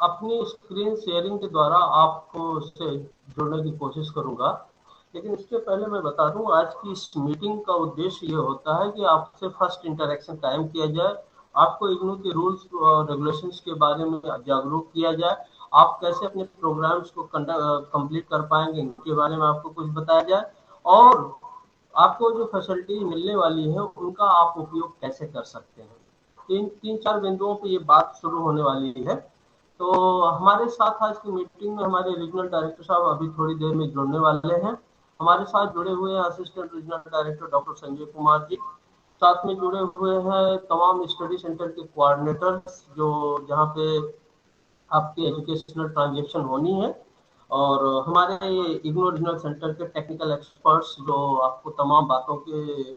अपनी screen sharing के द्वारा आपको उससे जुड़ने की कोशिश करूंगा। लेकिन इसके पहले मैं बता दूं, आज की इस मीटिंग का उद्देश्य ये होता है कि आपसे फर्स्ट इंटरेक्शन कायम किया जाए, आपको इग्नू के रूल्स और रेगुलेशंस के बारे में जागरूक किया जाए, आप कैसे अपने प्रोग्राम्स को कंप्लीट कर पाएंगे इनके बारे में आपको कुछ बताया जाए, और आपको जो फैसिलिटी मिलने वाली है उनका आप उपयोग कैसे कर सकते हैं। तीन तीन चार बिंदुओं पे ये बात शुरू होने वाली है। तो हमारे साथ आज की मीटिंग में हमारे रीजनल डायरेक्टर साहब अभी थोड़ी देर में जुड़ने वाले हैं। हमारे साथ जुड़े हुए हैं assistant regional director doctor Sanjay Kumar ji. साथ में जुड़े हुए हैं तमाम स्टडी सेंटर के कोऑर्डिनेटर्स, जो जहाँ पे आपकी एजुकेशनल ट्रांजेक्शन होनी है, और हमारे इग्नू रीजनल सेंटर के टेक्निकल एक्सपर्ट्स जो आपको तमाम बातों के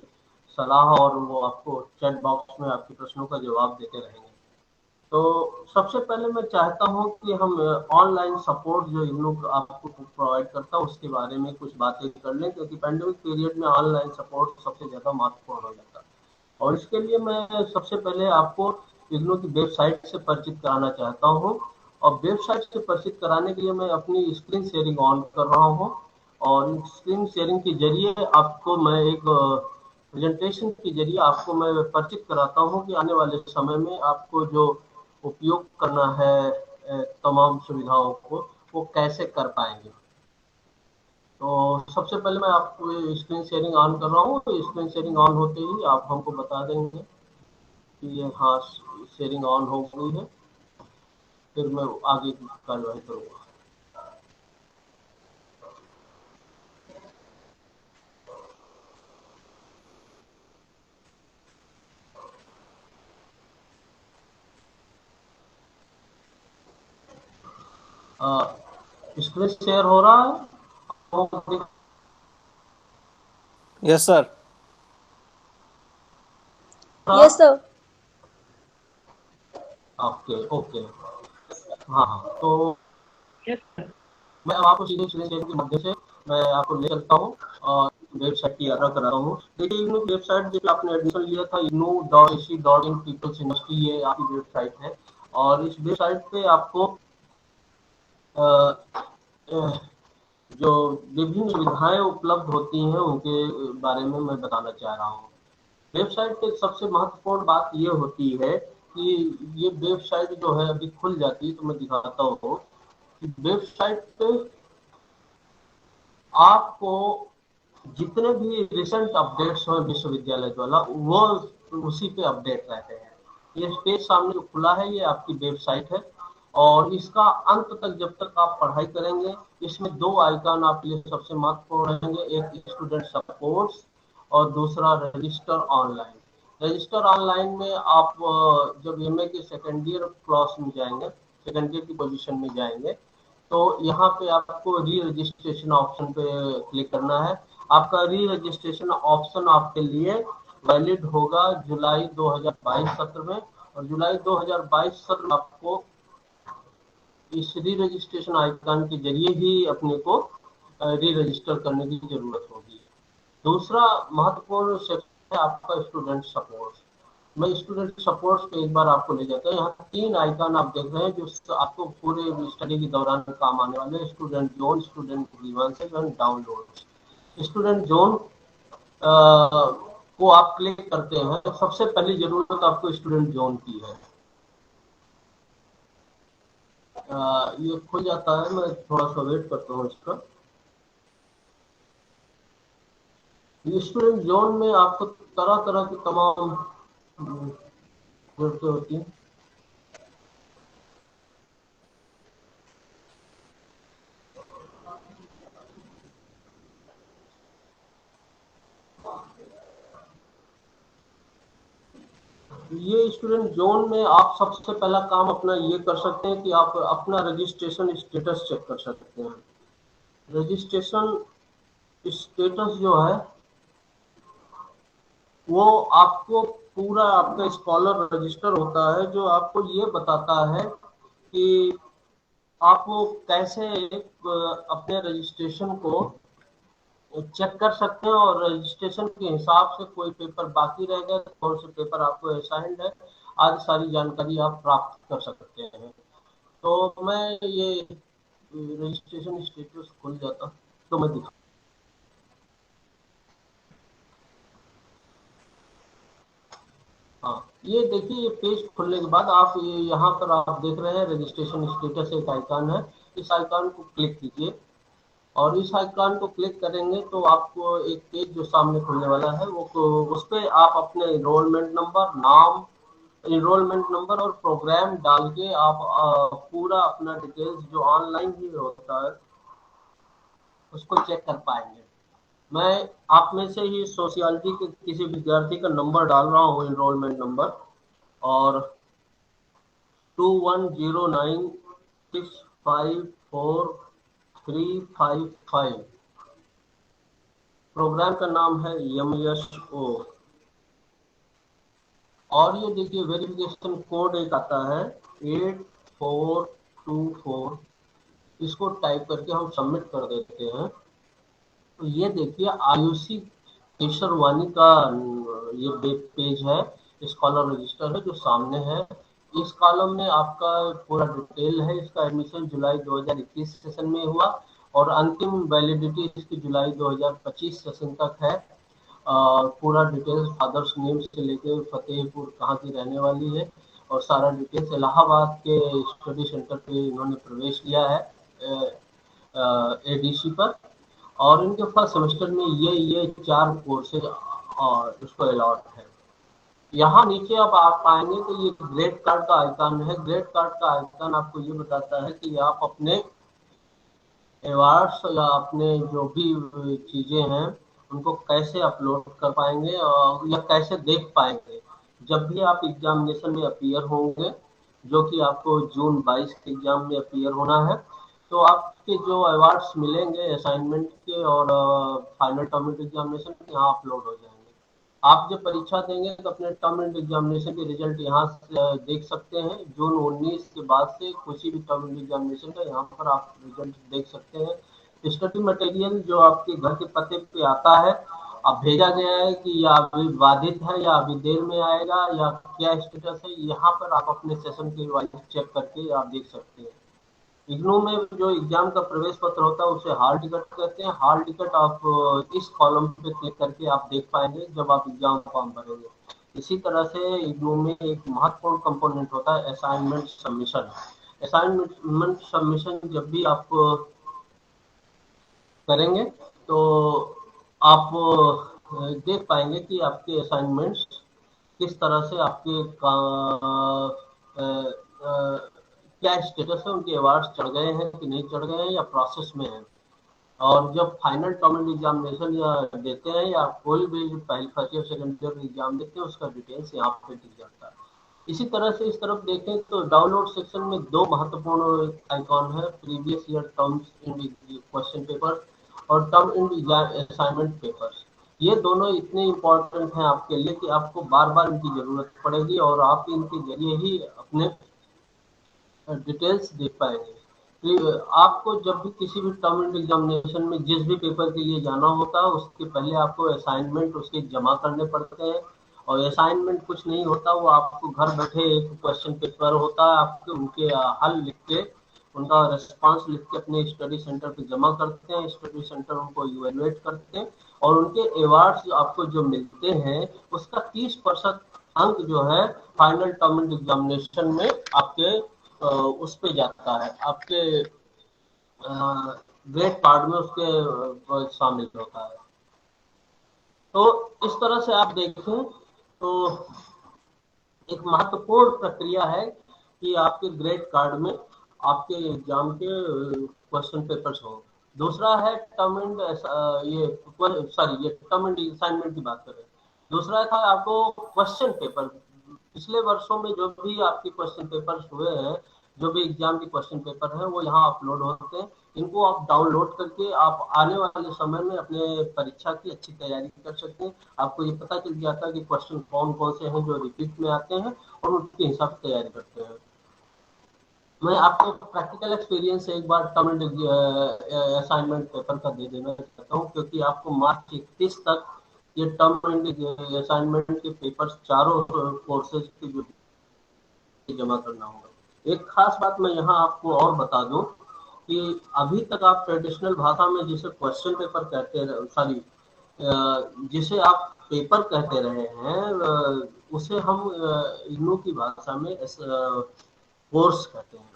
सलाह और वो आपको चैट बॉक्स में आपके प्रश्नों का जवाब देते रहेंगे। तो सबसे पहले मैं चाहता हूं कि हम ऑनलाइन सपोर्ट जो इग्नू आपको प्रोवाइड करता है उसके बारे में कुछ बातें कर लें, क्योंकि पैंडेमिक पीरियड में ऑनलाइन सपोर्ट सबसे ज़्यादा महत्वपूर्ण हो जाता है। और इसके लिए मैं सबसे पहले आपको इग्नू की वेबसाइट से परिचित कराना चाहता हूँ। और वेबसाइट से परिचित कराने के लिए मैं अपनी स्क्रीन शेयरिंग ऑन कर रहा हूँ, और स्क्रीन शेयरिंग के जरिए आपको मैं एक प्रेजेंटेशन के जरिए आपको मैं परिचित कराता हूँ कि आने वाले समय में आपको जो उपयोग करना है तमाम सुविधाओं को, वो कैसे कर पाएंगे। तो सबसे पहले मैं आपको स्क्रीन शेयरिंग ऑन कर रहा हूँ। तो स्क्रीन शेयरिंग ऑन होते ही आप हमको बता देंगे कि ये हाँ शेयरिंग ऑन हो गई है, फिर मैं आगे की कार्रवाई करूँगा। स्क्रीन शेयर हो रहा है? Yes sir. Yes, sir. Okay okay. हाँ हाँ, तो मैं अब आपको सीधे स्क्रीन शेयर के माध्यम से मैं आपको ले चलता हूँ और वेबसाइट की यात्रा कराता हूँ। देखिए, इग्नू वेबसाइट जब आपने एडमिशन लिया था, ignu.ac.in पीपल्स यूनिवर्सिटी, ये आपकी वेबसाइट है। और इस वेबसाइट पे आपको अ, अ, जो विभिन्न सुविधाएं उपलब्ध होती हैं उनके बारे में मैं बताना चाह रहा हूँ। वेबसाइट पे सबसे महत्वपूर्ण बात ये होती है कि ये वेबसाइट जो है अभी खुल जाती है, तो मैं दिखाता हूँ कि वेबसाइट पे आपको जितने भी रिसेंट अपडेट्स हैं विश्वविद्यालय द्वारा, वो उसी पे अपडेट रहते हैं। ये पेज सामने जो खुला है ये आपकी वेबसाइट है, और इसका अंत तक जब तक आप पढ़ाई करेंगे, इसमें दो आइकन आपके लिए सबसे महत्वपूर्ण रहेंगे, एक स्टूडेंट सपोर्ट्स और दूसरा रजिस्टर ऑनलाइन। रजिस्टर ऑनलाइन में आप जब एमए के सेकेंड ईयर क्लास में जाएंगे, सेकेंड ईयर की पोजीशन में जाएंगे, तो यहाँ पे आपको री रजिस्ट्रेशन ऑप्शन पे क्लिक करना है। आपका री रजिस्ट्रेशन ऑप्शन आपके लिए वैलिड होगा जुलाई 2022 सत्र में, और जुलाई 2022 सत्र में आपको इस री रजिस्ट्रेशन आइकन के जरिए ही अपने को री रजिस्टर करने की जरूरत होगी। दूसरा महत्वपूर्ण सेक्शन है आपका स्टूडेंट सपोर्ट। मैं स्टूडेंट सपोर्ट्स पे एक बार आपको ले जाता हूँ। यहाँ तीन आइकन आप देख रहे हैं जो आपको पूरे स्टडी के दौरान काम आने वाले: student zone, student grievances and download. Student zone को आप क्लिक करते हैं, सबसे पहली जरूरत आपको स्टूडेंट जोन की है। ये खुल जाता है, मैं थोड़ा सा वेट करता हूँ इसका। स्टूडेंट जोन में आपको तरह तरह की तमाम जरूरतें होती हैं। ये स्टूडेंट जोन में आप सबसे पहला काम अपना ये कर सकते हैं कि आप अपना रजिस्ट्रेशन स्टेटस चेक कर सकते हैं। रजिस्ट्रेशन स्टेटस जो है वो आपको पूरा आपका स्कॉलर रजिस्टर होता है, जो आपको ये बताता है कि आप कैसे अपने रजिस्ट्रेशन को चेक कर सकते हैं, और रजिस्ट्रेशन के हिसाब से कोई पेपर बाकी रह गए, कौन से पेपर आपको असाइंड है, आदि सारी जानकारी आप प्राप्त कर सकते हैं। तो मैं ये रजिस्ट्रेशन स्टेटस खुल जाता तो मैं दिखा। हाँ, ये देखिए, ये पेज खुलने के बाद आप ये यहाँ पर आप देख रहे हैं रजिस्ट्रेशन स्टेटस एक आइकन है। इस आइकन को क्लिक कीजिए और इस आइकन को क्लिक करेंगे तो आपको एक पेज जो सामने खुलने वाला है वो उस पे आप अपने इनरोलमेंट नंबर और प्रोग्राम डाल के आप पूरा अपना डिटेल्स जो ऑनलाइन ही होता है उसको चेक कर पाएंगे। मैं आप में से ही सोशियोलॉजी के किसी विद्यार्थी का नंबर डाल रहा हूँ, इनरोलमेंट नंबर, और 2109654355। प्रोग्राम का नाम है MSO। और ये देखिए वेरिफिकेशन कोड एक आता है 8424। इसको टाइप करके हम सबमिट कर देते हैं। तो ये देखिए आयुषी केशरवानी का ये वेब पेज है, स्कॉलर रजिस्टर है जो सामने है। इस कॉलम में आपका पूरा डिटेल है। इसका एडमिशन जुलाई 2021 सेशन में हुआ और अंतिम वैलिडिटी इसकी जुलाई 2025 सेशन तक है। पूरा डिटेल्स फादर्स नेम से लेके फतेहपुर कहाँ की रहने वाली है और सारा डिटेल्स इलाहाबाद के स्टडी सेंटर पे इन्होंने प्रवेश लिया है ADC पर। और इनके फर्स्ट सेमेस्टर में ये 4 कोर्सेज और उसको अलॉट है। यहाँ नीचे अब आप पाएंगे तो ये ग्रेड कार्ड का आइकन है। ग्रेड कार्ड का आइकन आपको ये बताता है कि आप अपने अवार्ड्स या अपने जो भी चीजें हैं उनको कैसे अपलोड कर पाएंगे और या कैसे देख पाएंगे जब भी आप एग्जामिनेशन में अपीयर होंगे, जो कि आपको जून 22 के एग्जाम में अपीयर होना है। तो आपके जो अवार्ड्स मिलेंगे असाइनमेंट के और फाइनल टर्म एग्जामिनेशन के यहाँ अपलोड हो जाएंगे। आप जब परीक्षा देंगे तो अपने टर्म एंड एग्जामिनेशन के रिजल्ट यहाँ से देख सकते हैं। जून 19 के बाद से किसी भी टर्म एंड एग्जामिनेशन का यहाँ पर आप रिजल्ट देख सकते हैं। स्टडी मटेरियल जो आपके घर के पते पे आता है, अब भेजा गया है कि या अभी बाधित है या अभी देर में आएगा या क्या स्टेटस है, यहाँ पर आप अपने सेशन के वाइज चेक करके आप देख सकते हैं। इग्नू में जो एग्जाम का प्रवेश पत्र होता है उसे हॉल टिकट कहते हैं। हॉल टिकट आप इस कॉलम पे क्लिक करके आप देख पाएंगे जब आप एग्जाम फॉर्म भरेंगे। इसी तरह से इग्नू में एक महत्वपूर्ण कंपोनेंट होता है असाइनमेंट सबमिशन। असाइनमेंट सबमिशन जब भी आप करेंगे तो आप देख पाएंगे कि आपके असाइनमेंट्स किस तरह से आपके क्या स्टेटस है, उनके अवार्ड्स चढ़ गए हैं कि नहीं चढ़ गए हैं या प्रोसेस में है। और जब फाइनल टर्म एग्जामिनेशन या देते हैं या कोई भी पहले first year second year exam देते हैं उसका डिटेल्स यहाँ पे दिख जाता है। इसी तरह से इस तरफ देखें तो डाउनलोड सेक्शन में 2 महत्वपूर्ण आइकॉन है, previous year terms in question paper और टर्म इन असाइनमेंट पेपर्स। ये दोनों इतने इम्पोर्टेंट हैं आपके लिए कि आपको बार बार इनकी जरूरत पड़ेगी और आप इनके जरिए ही अपने डिटेल्स देख पाएंगे। आपको जब भी किसी भी टर्म एंड एग्जामिनेशन में जिस भी पेपर के लिए जाना होता है उसके पहले आपको असाइनमेंट उसके जमा करने पड़ते हैं। और असाइनमेंट कुछ नहीं होता, वो आपको घर बैठे एक क्वेश्चन पेपर होता है, आपके उनके हल लिख के उनका रिस्पांस लिख के अपने स्टडी सेंटर पे जमा करते हैं। स्टडी सेंटर उनको इवेलुएट करते हैं और उनके अवार्ड्स आपको जो मिलते हैं उसका 30% अंक जो है फाइनल टर्म एंड एग्जामिनेशन में आपके उस पे जाता है, आपके ग्रेड कार्ड में उसके शामिल होता है। तो इस तरह से आप देखें तो एक महत्वपूर्ण प्रक्रिया है कि आपके ग्रेड कार्ड में आपके एग्जाम के क्वेश्चन पेपर्स हो। दूसरा है टर्म एंड ये सॉरी ये टर्म एंड असाइनमेंट की बात कर रहे हैं। दूसरा था आपको क्वेश्चन पेपर। पिछले वर्षों में जो भी आपके क्वेश्चन पेपर्स हुए हैं, जो भी एग्जाम के क्वेश्चन पेपर हैं वो यहाँ अपलोड होते हैं। इनको आप डाउनलोड करके आप आने वाले समय में अपने परीक्षा की अच्छी तैयारी कर सकते हैं। आपको ये पता चल जाता है कि क्वेश्चन कौन कौन से हैं जो रिपीट में आते हैं और उसके हिसाब से तैयारी करते हैं। मैं आपको प्रैक्टिकल एक्सपीरियंस एक बार टर्म एंड असाइनमेंट पेपर का दे देना चाहता हूँ, क्योंकि आपको मार्च 31 तक ये टर्म एंड असाइनमेंट के पेपर्स चारों कोर्सेज के जो जमा करना होगा। एक खास बात मैं यहाँ आपको और बता दूं कि अभी तक आप ट्रेडिशनल भाषा में जिसे क्वेश्चन पेपर कहते रहे, सॉरी, जिसे आप पेपर कहते रहे हैं, उसे हम इग्नू की भाषा में कोर्स कहते हैं।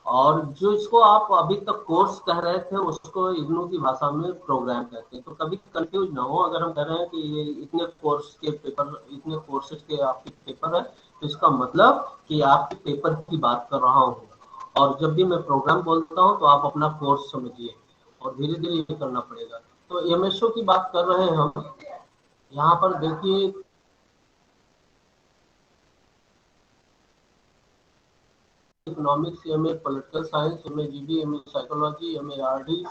और जो इसको आप अभी तक कोर्स कह रहे थे उसको इग्नू की भाषा में प्रोग्राम कहते हैं। तो कभी कंफ्यूज ना हो, अगर हम कह रहे हैं कि ये इतने कोर्स के पेपर, इतने कोर्सेज के आपके पेपर है, तो इसका मतलब कि आपके पेपर की बात कर रहा हूँ। और जब भी मैं प्रोग्राम बोलता हूँ तो आप अपना कोर्स समझिए, और धीरे धीरे ये करना पड़ेगा। तो एमएसओ की बात कर रहे हैं हम। यहाँ पर देखिए, economics, MA political science, MA GD, MA psychology, MA RD,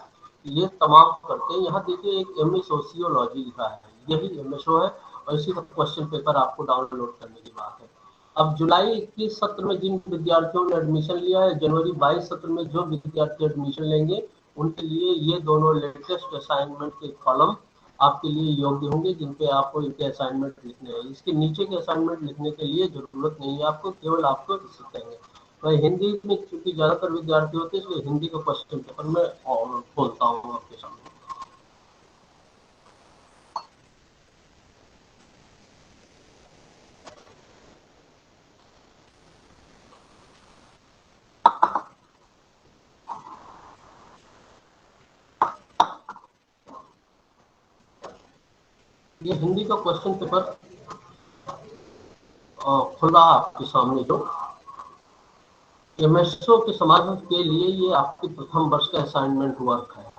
ये तमाम करते हैं। यहाँ देखिए एक एमए सोशियोलॉजी लिखा है, यही एमएसओ है, और इसी का क्वेश्चन पेपर आपको डाउनलोड करने की बात है। अब जुलाई 21 सत्र में जिन विद्यार्थियों ने एडमिशन लिया है, जनवरी 22 सत्र में जो विद्यार्थी एडमिशन लेंगे, उनके लिए ये दोनों लेटेस्ट असाइनमेंट के कॉलम आपके लिए योग्य होंगे, जिन पे आपको इनके असाइनमेंट लिखने हैं। इसके नीचे के असाइनमेंट लिखने के लिए जरूरत नहीं है आपको, केवल आपको सीखेंगे। मैं हिंदी में चूंकि ज्यादातर विद्यार्थी होते हैं, इसलिए हिंदी का क्वेश्चन पेपर मैं बोलता हूँ आपके सामने। ये हिंदी का क्वेश्चन पेपर खुला आपके सामने, जो एमएसओ के समाधान के लिए ये आपके प्रथम वर्ष का असाइनमेंट वर्क है।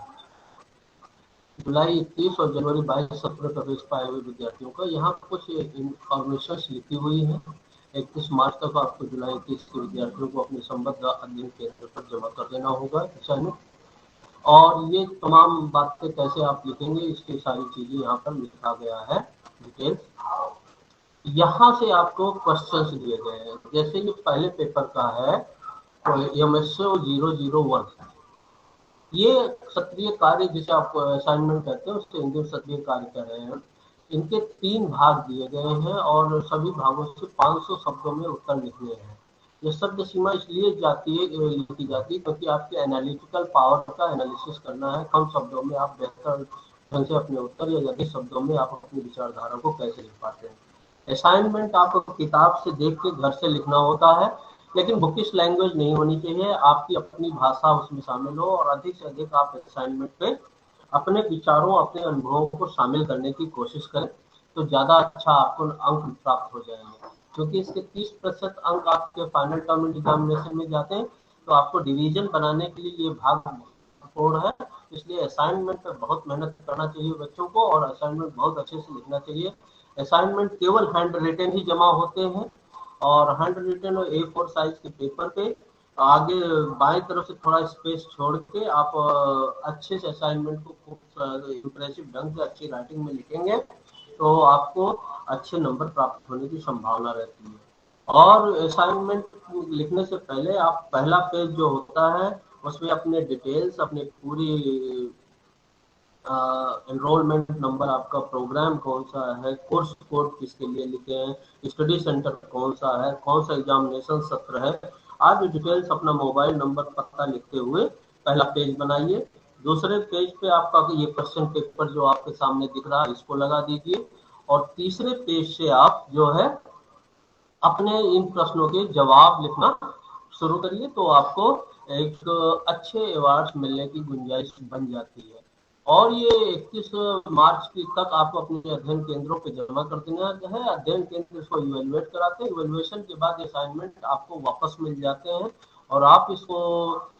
जुलाई 21 और जनवरी 22 सत्र में प्रवेश पाए हुए विद्यार्थियों का यहाँ कुछ इंफॉर्मेशन लिखी हुई है। 31 मार्च तक आपको जुलाई 21 के विद्यार्थियों को अपने संबद्ध अध्ययन केंद्र पर जमा कर देना होगा असाइनमेंट। और ये तमाम बातें कैसे आप लिखेंगे, इसकी सारी चीजें यहाँ पर लिखा गया है डिटेल्स। यहाँ से आपको क्वेश्चंस दिए गए हैं। जैसे ये पहले पेपर का है, एमएसओ 001, ये सक्रिय कार्य जिसे आप असाइनमेंट कहते हैं, उसके हिंदी में सक्रिय कार्य कर रहे हैं। इनके 3 भाग दिए गए हैं और सभी भागों से 500 शब्दों में उत्तर लिखने हैं। ये शब्द सीमा इसलिए लिखी जाती है क्योंकि आपके एनालिटिकल पावर का एनालिसिस करना है, कम शब्दों में आप बेहतर ढंग से अपने उत्तर, या अधिक शब्दों में आप अपनी विचारधारा को कैसे लिख पाते हैं। असाइनमेंट आपको किताब से देख के घर से लिखना होता है, लेकिन बुकिश लैंग्वेज नहीं होनी चाहिए, आपकी अपनी भाषा उसमें शामिल हो, और अधिक से अधिक आप असाइनमेंट पे अपने विचारों, अपने अनुभवों को शामिल करने की कोशिश करें, तो ज्यादा अच्छा आपको अंक प्राप्त हो जाएंगे। क्योंकि इसके 30% अंक आपके फाइनल टर्म एग्जामिनेशन में जाते हैं, तो आपको डिवीजन बनाने के लिए ये भाग महत्वपूर्ण है। इसलिए असाइनमेंट पे बहुत मेहनत करना चाहिए बच्चों को, और असाइनमेंट बहुत अच्छे से लिखना चाहिए। असाइनमेंट केवल हैंड रिटेन ही जमा होते हैं, और हैंड रिटेन और A4 साइज के पेपर पे आगे बाएं तरफ से थोड़ा स्पेस छोड़ के आप अच्छे से असाइनमेंट को खूब इम्प्रेसिव ढंग से अच्छी राइटिंग में लिखेंगे, तो आपको अच्छे नंबर प्राप्त होने की संभावना रहती है। और असाइनमेंट लिखने से पहले आप पहला पेज जो होता है, उसमें अपने डिटेल्स, अपने पूरी एनरोलमेंट नंबर, आपका प्रोग्राम कौन सा है, कोर्स कोड किसके लिए लिखे हैं, स्टडी सेंटर कौन सा है, कौन सा एग्जामिनेशन सत्र है, आज डिटेल्स अपना मोबाइल नंबर पता लिखते हुए पहला पेज बनाइए। दूसरे पेज पे आपका ये क्वेश्चन पेपर जो आपके सामने दिख रहा है, इसको लगा दीजिए। और तीसरे पेज से आप जो है अपने इन प्रश्नों के जवाब लिखना शुरू करिए, तो आपको एक अच्छे अवार्ड मिलने की गुंजाइश बन जाती है। और ये 31 मार्च की तक आपको अपने अध्ययन केंद्रों पे जमा कर देना है। अध्ययन केंद्र इसको इवेलुएट कराते हैं, इवेलुएशन के बाद असाइनमेंट आपको वापस मिल जाते हैं, और आप इसको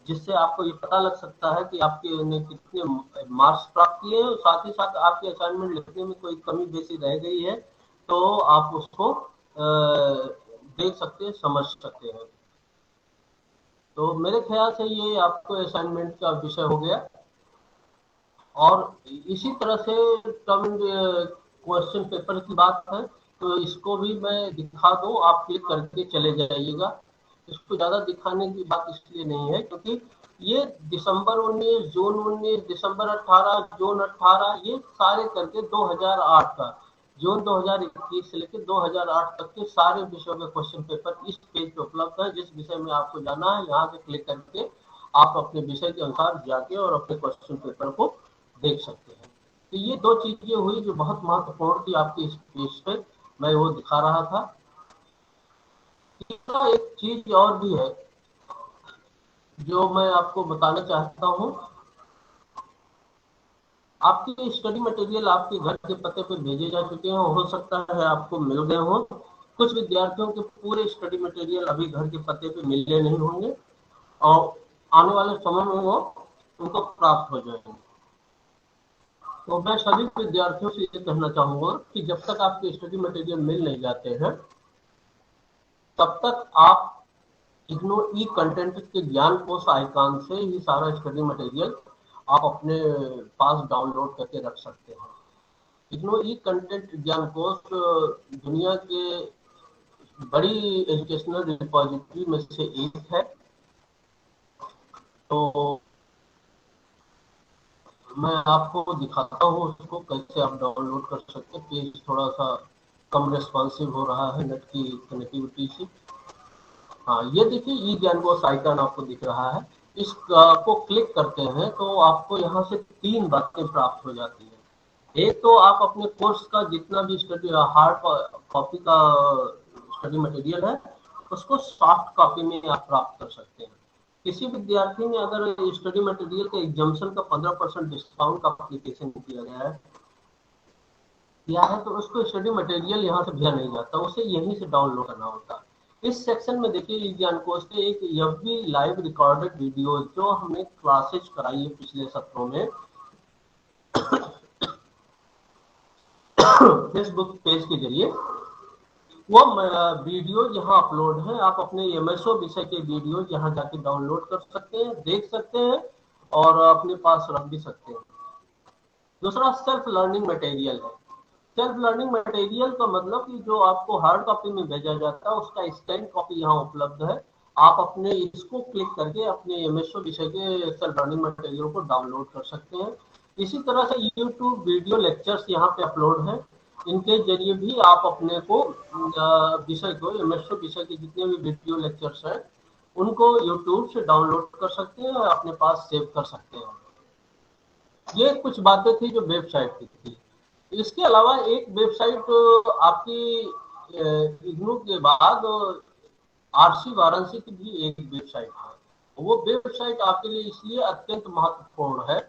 जिससे आपको ये पता लग सकता है कि आपके ने कितने मार्क्स प्राप्त किए हैं, साथ ही साथ आपके असाइनमेंट लिखने में कोई कमी बेसी रह गई है तो आप उसको देख सकते हैं, समझ सकते हैं। तो मेरे ख्याल से ये आपको असाइनमेंट का विषय हो गया। और इसी तरह से टर्म क्वेश्चन पेपर की बात है, तो इसको भी मैं दिखा दूं, आप क्लिक करके चले जाइएगा। इसको ज्यादा दिखाने की बात इसलिए नहीं है क्योंकि ये दिसंबर 19, जून 19, दिसंबर 18, जून 18, ये सारे करके 2008 का जून 2021 से लेकर 2008 तक के सारे विषयों के क्वेश्चन पेपर इस पेज पे उपलब्ध है। जिस विषय में आपको जाना है यहाँ से क्लिक करके आप अपने विषय के अनुसार जाके और अपने क्वेश्चन पेपर को देख सकते हैं। तो ये दो चीजें हुई जो बहुत महत्वपूर्ण थी आपकी इस पेज पे, मैं वो दिखा रहा था। एक चीज और भी है जो मैं आपको बताना चाहता हूँ। आपके स्टडी मटेरियल आपके घर के पते पे भेजे जा चुके हैं, हो सकता है आपको मिल गए हों। कुछ विद्यार्थियों के पूरे स्टडी मटेरियल अभी घर के पते पे मिले नहीं होंगे और आने वाले समय में वो उनको प्राप्त हो जाएंगे। तो मैं सभी विद्यार्थियों से ये कहना चाहूंगा कि जब तक आपके स्टडी मटेरियल मिल नहीं जाते हैं तब तक आप इग्नो ई कंटेंट के ज्ञान कोश आइकॉन से ही सारा स्टडी मटेरियल आप अपने पास डाउनलोड करके रख सकते हैं। इग्नो ई कंटेंट ज्ञान कोश दुनिया के बड़ी एजुकेशनल रिपोजिटरी में से एक है। तो मैं आपको दिखाता हूँ उसको कैसे आप डाउनलोड कर सकते हैं। पेज थोड़ा सा कम रेस्पॉन्सिव हो रहा है नेट की कनेक्टिविटी से। हाँ, ये देखिए ई ज्ञानकोश आइकन आपको दिख रहा है। इसको क्लिक करते हैं तो आपको यहाँ से 3 बातें प्राप्त हो जाती है। एक तो आप अपने कोर्स का जितना भी स्टडी हार्ड कॉपी का स्टडी मटेरियल है उसको सॉफ्ट कॉपी में आप प्राप्त कर सकते हैं। किसी विद्यार्थी ने अगर स्टडी मटेरियल के एग्जाम्शन का 15% डिस्काउंट का एप्लीकेशन किया है तो उसको स्टडी मटेरियल यहाँ से भेजा नहीं जाता, उसे यहीं से डाउनलोड करना होता है। इस सेक्शन में देखिए ज्ञानकोश के एक एफबी लाइव रिकॉर्डेड वीडियो जो हमने क्लासेज कराई है पिछले सत्रों में फेसबुक पेज के जरिए, वो वीडियो यहाँ अपलोड है। आप अपने एमएसओ विषय के वीडियो यहाँ जाके डाउनलोड कर सकते हैं, देख सकते हैं और अपने पास रख भी सकते हैं। दूसरा सेल्फ लर्निंग मटेरियल है। सेल्फ लर्निंग मटेरियल का मतलब कि जो आपको हार्ड कॉपी में भेजा जाता है उसका स्कैन कॉपी यहाँ उपलब्ध है। आप अपने इसको क्लिक करके अपने एमएसओ विषय के सेल्फ लर्निंग मटेरियल को डाउनलोड कर सकते हैं। इसी तरह से यूट्यूब वीडियो लेक्चर्स यहाँ पे अपलोड है। इनके जरिए भी आप अपने को विषय को एमएसओ विषय के जितने भी वीडियो लेक्चर्स हैं उनको यूट्यूब से डाउनलोड कर सकते हैं और अपने पास सेव कर सकते हैं। ये कुछ बातें थी जो वेबसाइट की थी। इसके अलावा एक वेबसाइट आपकी इग्नू के बाद आरसी वाराणसी की भी एक वेबसाइट है। वो वेबसाइट आपके लिए इसलिए अत्यंत महत्वपूर्ण है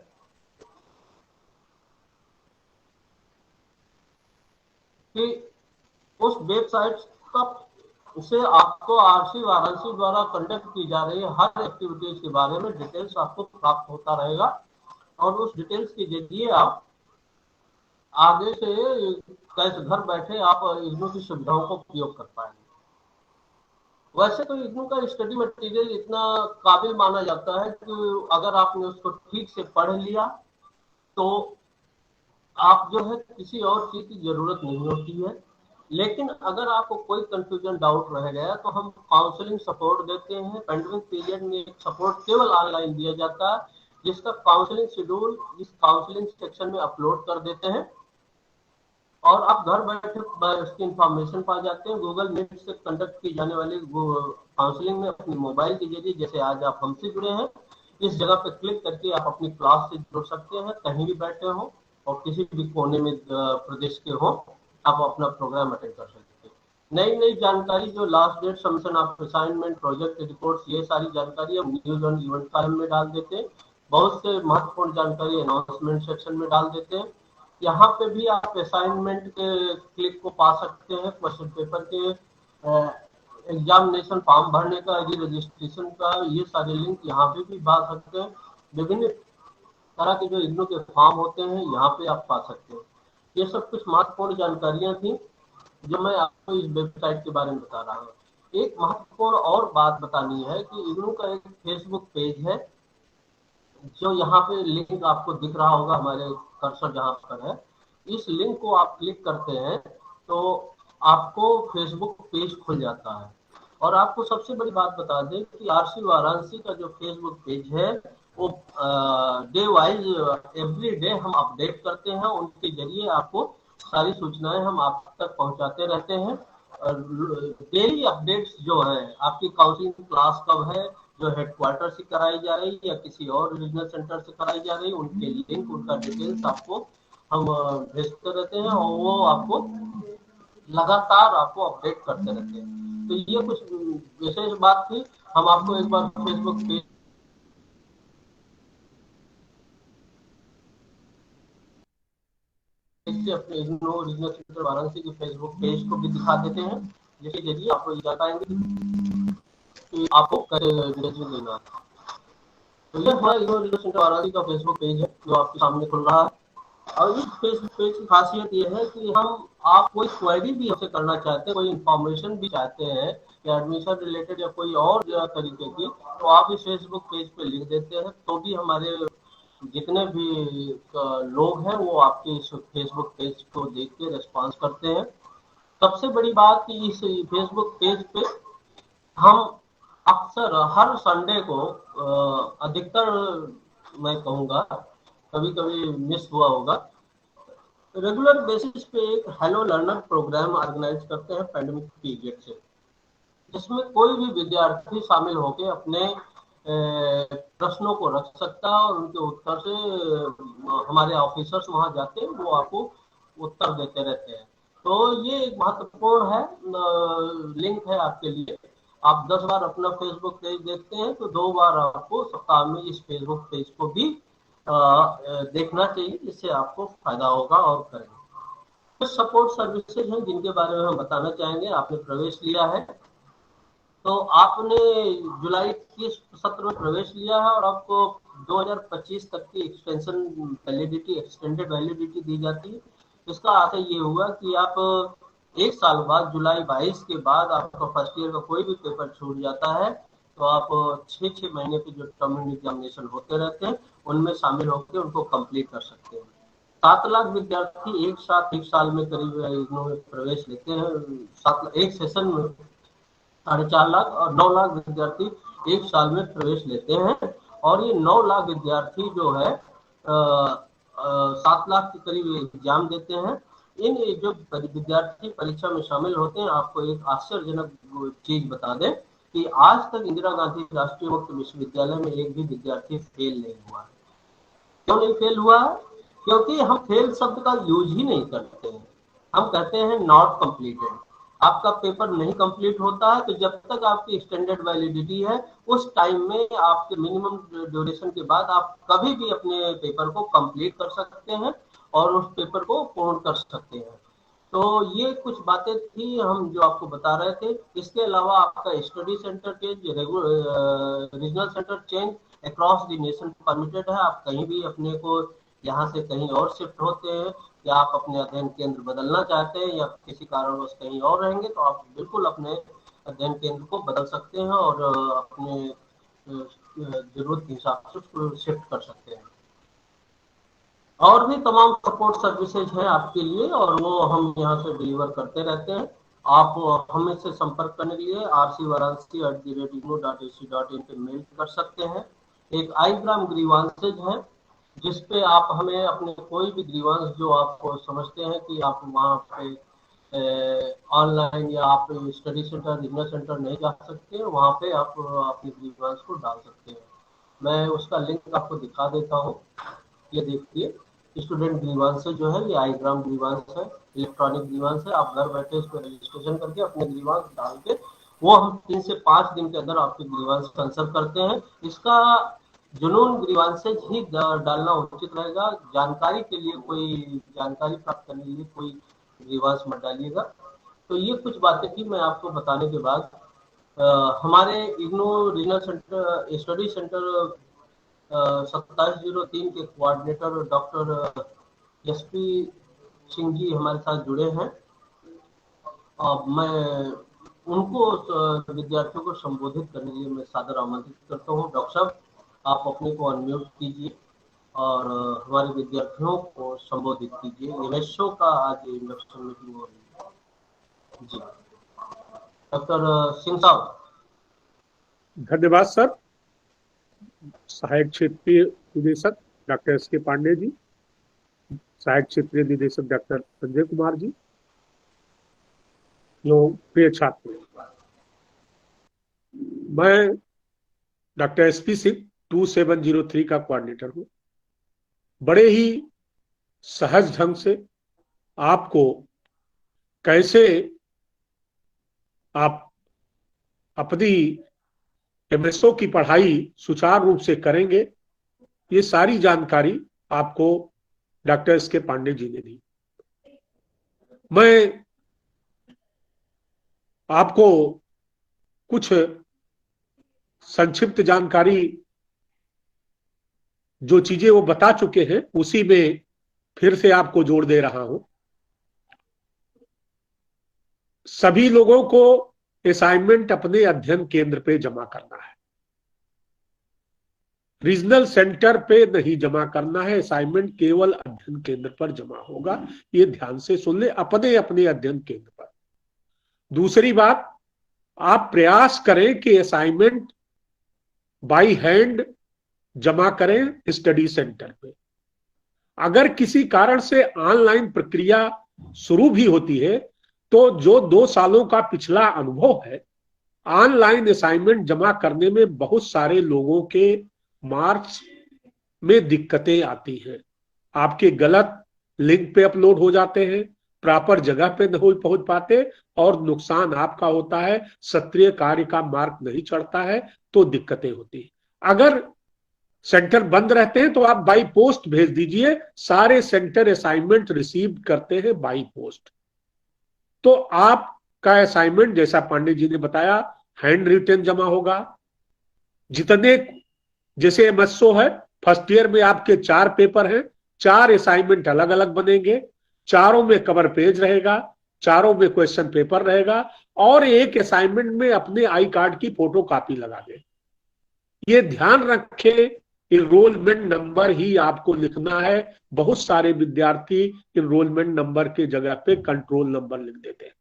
कि उस वेबसाइट का से आपको आरसी वाराणसी द्वारा कंडक्ट की जा रही हर एक्टिविटीज के बारे में डिटेल्स आपको प्राप्त होता रहेगा और उस डिटेल्स के जरिए आप आगे से कैसे घर बैठे आप इग्नू की सुविधाओं का उपयोग कर पाएंगे। वैसे तो इग्नू का स्टडी मटेरियल इतना काबिल माना जाता है कि अगर आपने उसको ठीक से पढ़ लिया तो आप जो है किसी और चीज की जरूरत नहीं होती है। लेकिन अगर आपको कोई कंफ्यूजन डाउट रह गया तो हम काउंसलिंग सपोर्ट देते हैं। पेंडेमिक पीरियड में एक सपोर्ट केवल ऑनलाइन दिया जाता है जिसका काउंसलिंग शेड्यूल इस काउंसलिंग सेक्शन में अपलोड कर देते हैं और आप घर बैठे उसकी इंफॉर्मेशन पा जाते हैं। गूगल मीट से कंडक्ट की जाने वाली काउंसलिंग में अपने मोबाइल के जरिए, जैसे आज आप हमसे जुड़े हैं, इस जगह पे क्लिक करके आप अपनी क्लास से जुड़ सकते हैं कहीं भी बैठे हो और किसी भी कोने में प्रदेश के हो, आप अपना प्रोग्राम अटेंड कर सकते हैं। नई नई जानकारी जो last date, submission of assignment, project reports, ये सारी जानकारी हम न्यूज ऑन इवेंट कॉलम में डाल देते हैं। बहुत से महत्वपूर्ण जानकारी अनाउंसमेंट सेक्शन में डाल देते हैं। यहाँ पे भी आप असाइनमेंट के क्लिक को पा सकते हैं, क्वेश्चन पेपर के एग्जामिनेशन फॉर्म भरने का, रजिस्ट्रेशन का, ये सारे लिंक यहाँ पे भी पा सकते हैं। विभिन्न तरह के जो इग्नू के फॉर्म होते हैं यहाँ पे आप पा सकते हैं। ये सब कुछ महत्वपूर्ण जानकारियां थी जो मैं आपको इस वेबसाइट के बारे में बता रहा हूँ। एक महत्वपूर्ण और बात बतानी है कि इग्नू का एक फेसबुक पेज है जो यहाँ पे लिंक आपको दिख रहा होगा, हमारे कर्सर जहाँ पर है, इस लिंक को आप क्लिक करते हैं तो आपको फेसबुक पेज खुल जाता है। और आपको सबसे बड़ी बात बता दें कि आरसी वाराणसी का जो फेसबुक पेज है वो डे वाइज एवरी डे हम अपडेट करते हैं। उनके जरिए आपको सारी सूचनाएं हम आप तक पहुंचाते रहते हैं। और डेली अपडेट्स जो है, आपकी काउंसलिंग क्लास कब है, जो हेडक्वार्टर से कराई जा रही है या किसी और रीजनल सेंटर से कराई जा रही है, उनके लिंक, उनका डिटेल्स आपको हम भेजते रहते हैं और वो आपको लगातार आपको अपडेट करते रहते हैं। तो ये कुछ विशेष बात थी। हम आपको एक बार फेसबुक पेज से अपने इग्नो रीजनल सेंटर वाराणसी के फेसबुक पेज को भी दिखा देते हैं, जिसके जरिए आप ये जान पाएंगे कि आपको कैसे देना। तो ये हमारा इग्नो रीजनल सेंटर वाराणसी का फेसबुक पेज है जो आपके सामने खुल रहा है। और इस फेसबुक पेज की खासियत ये है कि हम आप कोई क्वेरी भी हमसे करना चाहते हैं, कोई इंफॉर्मेशन भी चाहते हैं या एडमिशन रिलेटेड या कोई और तरीके की, तो आप इस फेसबुक पेज पे लिख देते हैं तो भी हमारे जितने भी लोग हैं वो आपके इस फेसबुक पेज को देख के रिस्पॉन्स करते हैं। सबसे बड़ी बात कि इस फेसबुक पेज पे हम अक्सर हर संडे को अधिकतर, मैं कहूँगा कभी कभी मिस हुआ होगा, रेगुलर बेसिस पे एक हेलो लर्नर प्रोग्राम ऑर्गेनाइज करते हैं पैंडेमिक पीरियड से, जिसमें कोई भी विद्यार्थी शामिल होकर अपने प्रश्नों को रख सकता है और उनके उत्तर से हमारे ऑफिसर्स वहां जाते हैं, वो आपको उत्तर देते रहते हैं। तो ये एक महत्वपूर्ण है, लिंक है आपके लिए। आप 10 बार अपना फेसबुक पेज देखते हैं तो 2 बार आपको सप्ताह में इस फेसबुक पेज को भी देखना चाहिए, जिससे आपको फायदा होगा और करेंगे। कुछ सपोर्ट सर्विसेज हैं जिनके बारे में हम बताना चाहेंगे। आपने प्रवेश लिया है तो आपने जुलाई के सत्र में प्रवेश लिया है और आपको 2025 तक की एक्सटेंशन वैलिडिटी, एक्सटेंडेड वैलिडिटी दी जाती है। इसका अर्थ ये हुआ कि आप एक साल बाद, जुलाई 22 के बाद आपका फर्स्ट ईयर का कोई भी पेपर छूट जाता है तो आप 6 महीने के जो टर्म एग्जामिनेशन होते रहते हैं उनमें शामिल होकर उनको कंप्लीट कर सकते हैं। 7 लाख विद्यार्थी एक साथ एक साल में करीब इग्नू प्रवेश लेते हैं। एक सेशन में 4.5 लाख और 9 लाख विद्यार्थी एक साल में प्रवेश लेते हैं। और ये 9 लाख विद्यार्थी जो है 7 लाख के करीब एग्जाम देते हैं। इन जो विद्यार्थी परीक्षा में शामिल होते हैं, आपको एक आश्चर्यजनक चीज बता दें कि आज तक इंदिरा गांधी राष्ट्रीय मुक्त विश्वविद्यालय में एक भी विद्यार्थी फेल नहीं हुआ है। क्यों नहीं फेल हुआ? क्योंकि हम फेल शब्द का यूज ही नहीं करते हैं। हम कहते हैं नॉट कंप्लीटेड। आपका पेपर नहीं कंप्लीट होता है तो जब तक आपकी एक्सटेंडेड वैलिडिटी है उस टाइम में आपके मिनिमम ड्यूरेशन के बाद आप कभी भी अपने पेपर को कंप्लीट कर सकते हैं और उस पेपर को पूर्ण कर सकते हैं। तो ये कुछ बातें थी हम जो आपको बता रहे थे। इसके अलावा आपका study centre change, regional centre change across the nation permitted है। आप कहीं भी अपने को यहाँ से कहीं और शिफ्ट होते हैं या आप अपने अध्ययन केंद्र बदलना चाहते हैं या किसी कारणवश कहीं और रहेंगे तो आप बिल्कुल अपने अध्ययन केंद्र को बदल सकते हैं और अपने जरूरत के हिसाब से उसको शिफ्ट कर सकते हैं। और भी तमाम सपोर्ट सर्विसेज हैं आपके लिए और वो हम यहाँ से डिलीवर करते रहते हैं। आप हमें से संपर्क करने के लिए rcvaranasi@igno.ac.in पे मेल कर सकते हैं। एक iGram ग्रीवांसेज है जिसपे आप हमें अपने कोई भी ग्रीवांस जो आप समझते हैं कि आप वहाँ पे ऑनलाइन या आप स्टडी सेंटर, रीजनल सेंटर नहीं जा सकते, वहाँ पे आप अपने ग्रीवांस को डाल सकते हैं। मैं उसका लिंक आपको दिखा देता हूँ। ये देखिए, स्टूडेंट ग्रीवांस जो है ये iGram ग्रीवांस है, इलेक्ट्रॉनिक ग्रीवांस है। आप घर बैठे इस पर रजिस्ट्रेशन करके अपने ग्रीवांस डाल के वो हम 3 से 5 दिन के अंदर आपके ग्रीवांस आंसर करते हैं। इसका जुनून ग्रीवांसेज ही डालना उचित रहेगा। जानकारी के लिए, कोई जानकारी प्राप्त करने के लिए कोई ग्रीवांस मत डालिएगा। तो ये कुछ बातें थी मैं आपको बताने के बाद हमारे IGNOU regional centre, study centre 2703 के coordinator doctor SP Singh ji हमारे साथ जुड़े हैं। मैं उनको विद्यार्थियों को संबोधित करने के लिए मैं सादर आमंत्रित करता हूँ। डॉक्टर साहब, आप अपने को अनम्यूट कीजिए और हमारे विद्यार्थियों को संबोधित कीजिए। यूनेस्को का आज इंडक्शन मीटिंग हो रही है। जी डॉक्टर सिंह साहब। धन्यवाद सर। सहायक क्षेत्रीय निदेशक डॉक्टर एस के पांडे जी, सहायक क्षेत्रीय निदेशक डॉक्टर संजय कुमार जी, जो प्रिय छात्र, मैं डॉक्टर SP सिंह 2703 का कोऑर्डिनेटर हूं। बड़े ही सहज ढंग से आपको कैसे आप अपनी MSO की पढ़ाई सुचारू रूप से करेंगे, ये सारी जानकारी आपको डॉक्टर SK पांडे जी ने दी। मैं आपको कुछ संक्षिप्त जानकारी जो चीजें वो बता चुके हैं उसी में फिर से आपको जोड़ दे रहा हूं। सभी लोगों को असाइनमेंट अपने अध्ययन केंद्र पे जमा करना है, रीजनल सेंटर पे नहीं जमा करना है। असाइनमेंट केवल अध्ययन केंद्र पर जमा होगा, ये ध्यान से सुन ले, अपने अपने अध्ययन केंद्र पर। दूसरी बात, आप प्रयास करें कि असाइनमेंट बाई हैंड जमा करें स्टडी सेंटर पे। अगर किसी कारण से ऑनलाइन प्रक्रिया शुरू भी होती है तो जो 2 सालों का पिछला अनुभव है, ऑनलाइन असाइनमेंट जमा करने में बहुत सारे लोगों के मार्क्स में दिक्कतें आती हैं। आपके गलत लिंक पे अपलोड हो जाते हैं, प्रॉपर जगह पे नहीं पहुंच पाते और नुकसान आपका होता है, सत्रीय कार्य का मार्क नहीं चढ़ता है तो दिक्कतें होती है। अगर सेंटर बंद रहते हैं तो आप बाई पोस्ट भेज दीजिए। सारे सेंटर असाइनमेंट रिसीव करते हैं बाई पोस्ट। तो आपका असाइनमेंट, जैसा पांडे जी ने बताया, हैंड रिटन जमा होगा। जितने जैसे MSO है, फर्स्ट ईयर में आपके 4 पेपर हैं, 4 असाइनमेंट अलग अलग बनेंगे, चारों में कवर पेज रहेगा, चारों में क्वेश्चन पेपर रहेगा और एक असाइनमेंट में अपने आई कार्ड की फोटो कॉपी लगा दे। ये ध्यान रखें, इनरोलमेंट नंबर ही आपको लिखना है। बहुत सारे विद्यार्थी इनरोलमेंट नंबर के जगह पे कंट्रोल नंबर लिख देते हैं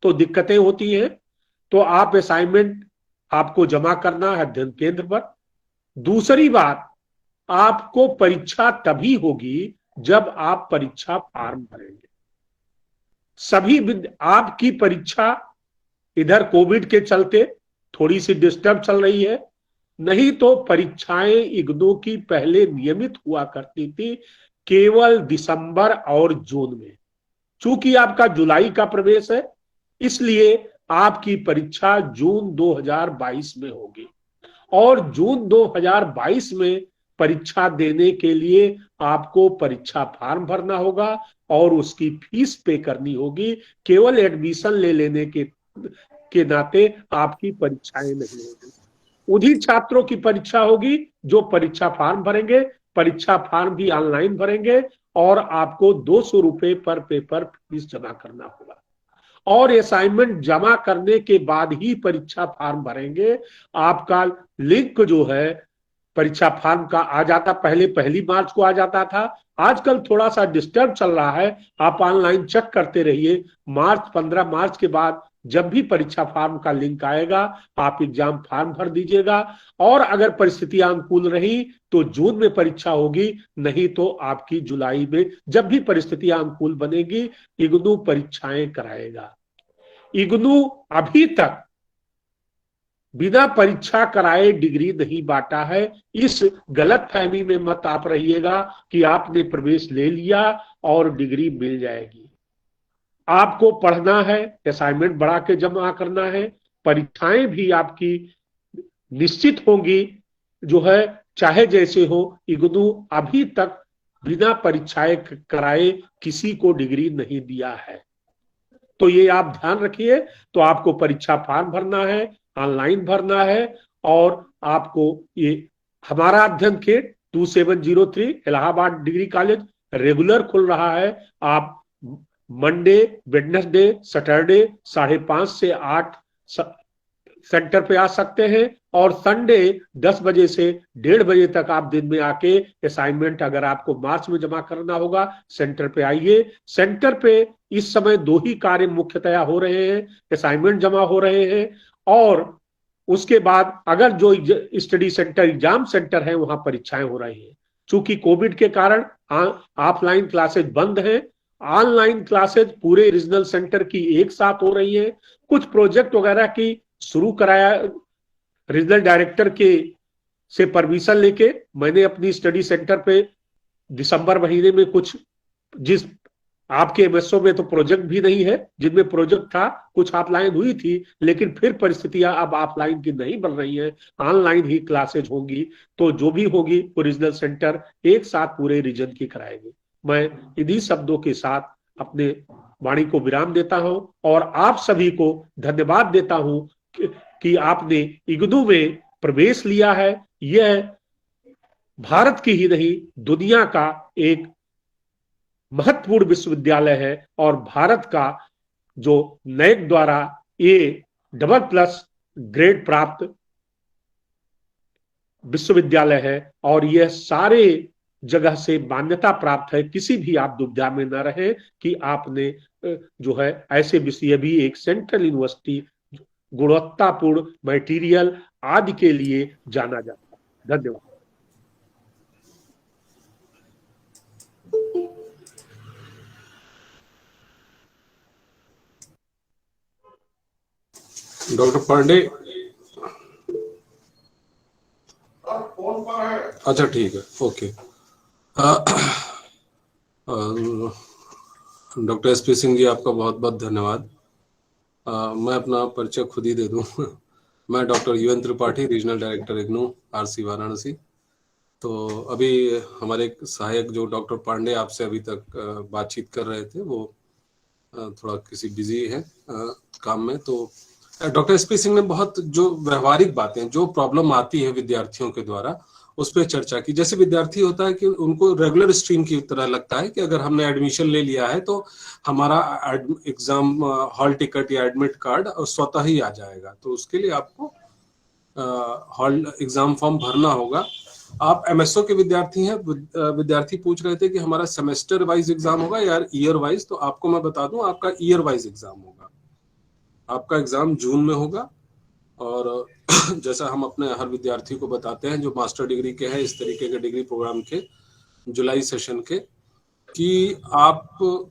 तो दिक्कतें होती हैं। तो आप असाइनमेंट आपको जमा करना है अध्ययन केंद्र पर। दूसरी बात, आपको परीक्षा तभी होगी जब आप परीक्षा फॉर्म भरेंगे। आपकी परीक्षा इधर कोविड के चलते थोड़ी सी डिस्टर्ब चल रही है, नहीं तो परीक्षाएं इग्नू की पहले नियमित हुआ करती थी केवल दिसंबर और जून में। चूंकि आपका जुलाई का प्रवेश है, इसलिए आपकी परीक्षा जून 2022 में होगी और जून 2022 में परीक्षा देने के लिए आपको परीक्षा फॉर्म भरना होगा और उसकी फीस पे करनी होगी। केवल एडमिशन ले लेने के नाते आपकी परीक्षाएं नहीं होगी। उन्हीं छात्रों की परीक्षा होगी जो परीक्षा फॉर्म भरेंगे। परीक्षा फॉर्म भी ऑनलाइन भरेंगे और आपको 200 रुपए पर पेपर फीस जमा करना होगा और असाइनमेंट जमा करने के बाद ही परीक्षा फॉर्म भरेंगे। आपका लिंक जो है परीक्षा फॉर्म का आ जाता, पहले 1 मार्च को आ जाता था, आजकल थोड़ा सा डिस्टर्ब चल रहा है। आप ऑनलाइन चेक करते रहिए। 15 मार्च के बाद जब भी परीक्षा फॉर्म का लिंक आएगा आप एग्जाम फॉर्म भर दीजिएगा और अगर परिस्थितियां अनुकूल रही तो जून में परीक्षा होगी, नहीं तो आपकी जुलाई में, जब भी परिस्थितियां अनुकूल बनेगी, इग्नू परीक्षाएं कराएगा। इग्नू अभी तक बिना परीक्षा कराए डिग्री नहीं बांटा है। इस गलत फहमी में मत आप रहिएगा कि आपने प्रवेश ले लिया और डिग्री मिल जाएगी। आपको पढ़ना है, असाइनमेंट बढ़ा के जमा करना है, परीक्षाएं भी आपकी निश्चित होंगी जो है, चाहे जैसे हो। इग्नू अभी तक बिना परीक्षाएं कराए किसी को डिग्री नहीं दिया है, तो ये आप ध्यान रखिए। तो आपको परीक्षा फॉर्म भरना है, ऑनलाइन भरना है और आपको ये हमारा अध्ययन केंद्र 2703 इलाहाबाद डिग्री कॉलेज रेगुलर खुल रहा है। आप मंडे, वेडनेसडे, सैटरडे 5:30 से 8 सेंटर पे आ सकते हैं और संडे 10 बजे से 1:30 बजे तक आप दिन में आके असाइनमेंट अगर आपको मार्च में जमा करना होगा सेंटर पे आइए। सेंटर पे इस समय 2 ही कार्य मुख्यतया हो रहे हैं, असाइनमेंट जमा हो रहे हैं और उसके बाद अगर जो स्टडी सेंटर, एग्जाम सेंटर है, वहां परीक्षाएं हो रही हैं। चूंकि कोविड के कारण ऑफलाइन क्लासेज बंद हैं, ऑनलाइन क्लासेज पूरे रीजनल सेंटर की एक साथ हो रही है। कुछ प्रोजेक्ट वगैरह की शुरू कराया, रीजनल डायरेक्टर के से परमिशन लेके मैंने अपनी स्टडी सेंटर पे दिसंबर महीने में कुछ, जिस आपके एमएसओ में तो प्रोजेक्ट भी नहीं है, जिनमें प्रोजेक्ट था कुछ ऑफलाइन हुई थी, लेकिन फिर परिस्थितियां अब ऑफलाइन की नहीं बन रही हैं, ऑनलाइन ही क्लासेज होंगी। तो जो भी होगी ओरिजिनल सेंटर एक साथ पूरे रीजन की कराएंगे। मैं इन्हीं शब्दों के साथ अपने वाणी को विराम देता हूं और आप सभी को धन्यवाद देता हूं कि आपने इग्नू में प्रवेश लिया है। यह भारत की ही नहीं, दुनिया का एक महत्वपूर्ण विश्वविद्यालय है और भारत का जो नैक द्वारा AA+ ग्रेड प्राप्त विश्वविद्यालय है और यह सारे जगह से मान्यता प्राप्त है। किसी भी आप दुविधा में न रहे कि आपने जो है ऐसे विषय भी एक सेंट्रल यूनिवर्सिटी गुणवत्तापूर्ण मटेरियल आदि के लिए जाना जाता है। धन्यवाद। डॉक्टर पांडे, अच्छा ठीक है, okay. Doctor SP Singh ji, आपका बहुत बहुत धन्यवाद। मैं अपना परिचय खुद ही दे दूं। मैं doctor UN Tripathi, regional director IGNOU RC Varanasi. तो अभी हमारे सहायक जो डॉक्टर पांडे आपसे अभी तक बातचीत कर रहे थे, वो थोड़ा किसी बिजी है काम में। तो डॉक्टर SP सिंह ने बहुत जो व्यवहारिक बातें, जो प्रॉब्लम आती है विद्यार्थियों के द्वारा, उस पर चर्चा की। जैसे विद्यार्थी होता है कि उनको रेगुलर स्ट्रीम की तरह लगता है कि अगर हमने एडमिशन ले लिया है तो हमारा एग्जाम हॉल टिकट या एडमिट कार्ड स्वतः ही आ जाएगा। तो उसके लिए आपको हॉल एग्जाम फॉर्म भरना होगा। आप MSO के विद्यार्थी हैं। विद्यार्थी पूछ रहे थे कि हमारा सेमेस्टर वाइज एग्जाम होगा या ईयर वाइज। तो आपको मैं बता दूं, आपका ईयर वाइज एग्जाम होगा। आपका एग्जाम जून में होगा और जैसा हम अपने हर विद्यार्थी को बताते हैं जो मास्टर डिग्री के हैं, इस तरीके के डिग्री प्रोग्राम के जुलाई सेशन के, कि आपको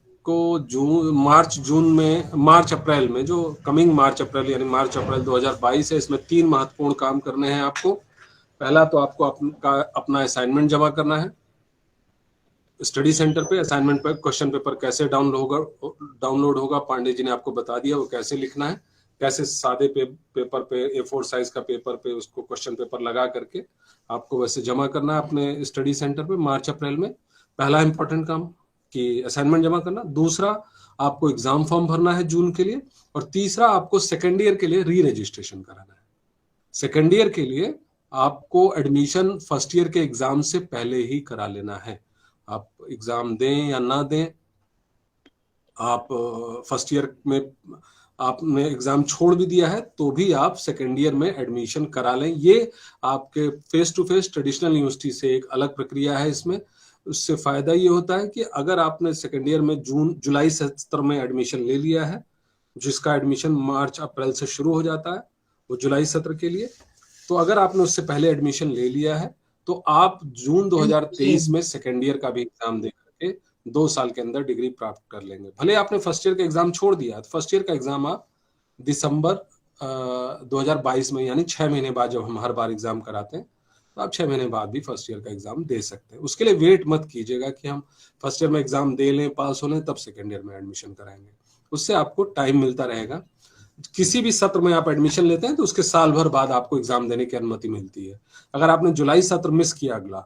मार्च अप्रैल में, जो कमिंग मार्च अप्रैल यानी मार्च अप्रैल 2022 है, इसमें 3 महत्वपूर्ण काम करने हैं आपको। पहला तो आपको अपना असाइनमेंट जमा करना है स्टडी सेंटर पे। असाइनमेंट पर क्वेश्चन पेपर कैसे डाउनलोड होगा, पांडे जी ने आपको बता दिया वो कैसे लिखना है। कैसे सादे पेपर पे, A4 साइज का पेपर पे उसको क्वेश्चन पेपर लगा करके आपको वैसे जमा करना है अपने स्टडी सेंटर पे मार्च अप्रैल में। पहला इंपॉर्टेंट काम कि असाइनमेंट जमा करना। दूसरा, आपको एग्जाम फॉर्म भरना है जून के लिए। और तीसरा, आपको सेकेंड ईयर के लिए री रजिस्ट्रेशन कराना है। सेकेंड ईयर के लिए आपको एडमिशन फर्स्ट ईयर के एग्जाम से पहले ही करा लेना है। आप एग्जाम दें या ना दें, आप फर्स्ट ईयर में आपने एग्जाम छोड़ भी दिया है तो भी आप सेकेंड ईयर में एडमिशन करा लें। ये आपके face to face traditional university से एक अलग प्रक्रिया है। इसमें उससे फायदा ये होता है कि अगर आपने सेकेंड ईयर में जुलाई सत्र में एडमिशन ले लिया है, जिसका एडमिशन मार्च अप्रैल से शुरू हो जाता है वो जुलाई सत्र के लिए, तो अगर आपने उससे पहले एडमिशन ले लिया है तो आप जून 2023 में सेकेंड ईयर का भी एग्जाम दे करके 2 साल के अंदर डिग्री प्राप्त कर लेंगे। भले आपने फर्स्ट ईयर का एग्जाम छोड़ दिया तो फर्स्ट ईयर का एग्जाम आप दिसंबर 2022 में, यानी 6 महीने बाद, जब हम हर बार एग्जाम कराते हैं तो आप 6 महीने बाद भी फर्स्ट ईयर का एग्जाम दे सकते हैं। उसके लिए वेट मत कीजिएगा कि हम फर्स्ट ईयर में एग्जाम दे लें, पास हो लें, तब सेकेंड ईयर में एडमिशन कराएंगे। उससे आपको टाइम मिलता रहेगा। किसी भी सत्र में आप एडमिशन लेते हैं तो उसके साल भर बाद आपको एग्जाम देने की अनुमति मिलती है। अगर आपने जुलाई सत्र मिस किया अगला,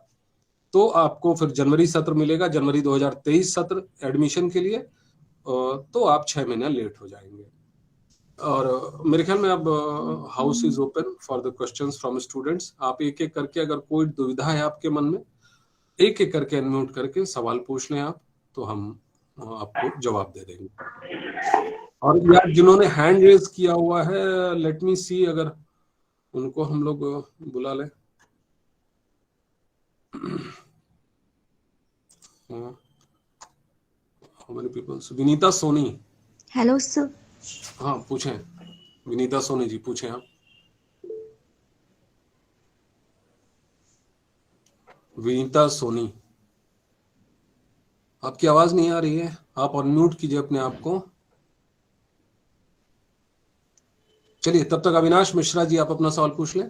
तो आपको फिर जनवरी सत्र मिलेगा, जनवरी 2023 सत्र एडमिशन के लिए। तो आप 6 महीना लेट हो जाएंगे। और मेरे ख्याल में अब house is open for the questions from students. आप एक एक करके, अगर कोई दुविधा है आपके मन में, एक एक करके अनम्यूट करके सवाल पूछ लें आप, तो हम आपको जवाब दे देंगे। और यार, जिन्होंने हैंड रेज किया हुआ है, लेट मी सी, अगर उनको हम लोग बुला लें। How many people? Vinita Soni. Hello sir. हाँ, पूछें। विनीता सोनी जी, पूछें आप। विनीता सोनी, आपकी आवाज नहीं आ रही है, आप अनम्यूट कीजिए अपने आप को। चलिए तब तक अविनाश मिश्रा जी आप अपना सवाल पूछ लें।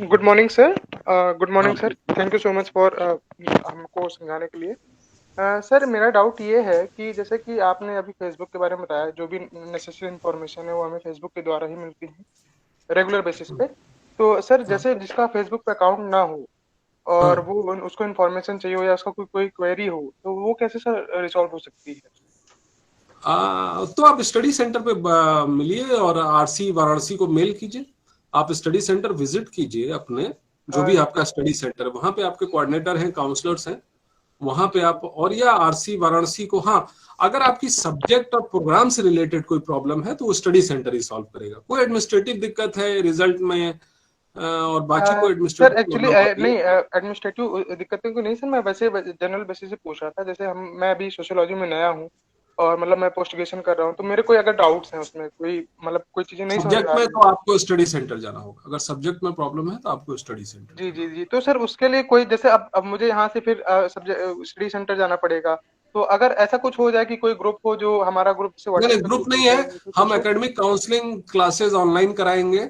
Good morning sir. गुड हाँ, morning sir, thank you so much for हमको समझाने के लिए। सर मेरा डाउट ये है कि जैसे कि आपने अभी फेसबुक के बारे में बताया, जो भी नेसेसरी इन्फॉर्मेशन है वो हमें फेसबुक के द्वारा ही मिलती है रेगुलर बेसिस पे। तो सर जैसे जिसका फेसबुक पे अकाउंट ना हो और हाँ। वो उसको इन्फॉर्मेशन चाहिए हो या उसका कोई कोई क्वेरी हो, तो वो कैसे सर रिजॉल्व हो सकती है? तो आप स्टडी सेंटर पे मिलिए और आरसी वाराणसी को मेल कीजिए। आप स्टडी सेंटर विजिट कीजिए अपने, जो भी आपका स्टडी सेंटर है वहां पे आपके कोऑर्डिनेटर हैं, काउंसलर्स हैं, वहां पे आप, और या आरसी वाराणसी को। हाँ, अगर आपकी सब्जेक्ट और प्रोग्राम से रिलेटेड कोई प्रॉब्लम है तो वो स्टडी सेंटर ही सॉल्व करेगा। कोई एडमिनिस्ट्रेटिव दिक्कत है रिजल्ट में और बाकी कोई सर एडमिनिस्ट्रेटिव एक्चुअली प्रॉब्लम आती है। नहीं, एडमिनिस्ट्रेटिव दिक्कतें को नहीं सर, मैं वैसे जनरल बेसिस से पूछ रहा था। जैसे मैं अभी सोशियोलॉजी में नया हूँ और मतलब मैं पोस्ट ग्रेजुएशन कर रहा हूँ, तो मेरे कोई अगर डाउट्स हैं उसमें, कोई मतलब कोई चीजें नहीं समझ में सब्जेक्ट आ में रही तो है। आपको स्टडी सेंटर जाना होगा। अगर सब्जेक्ट में प्रॉब्लम है तो आपको स्टडी सेंटर जी जाना जी होगा। जी, तो सर उसके लिए कोई जैसे अब मुझे यहाँ से फिर स्टडी सेंटर जाना पड़ेगा। तो अगर ऐसा कुछ हो जाए कि कोई ग्रुप हो जो हमारा ग्रुप से नहीं नहीं, व्हाट्सएप पे ग्रुप पूछ नहीं सके है। या फिर हम कुछ हो। एकेडमिक काउंसलिंग क्लासेस ऑनलाइन कराएंगे,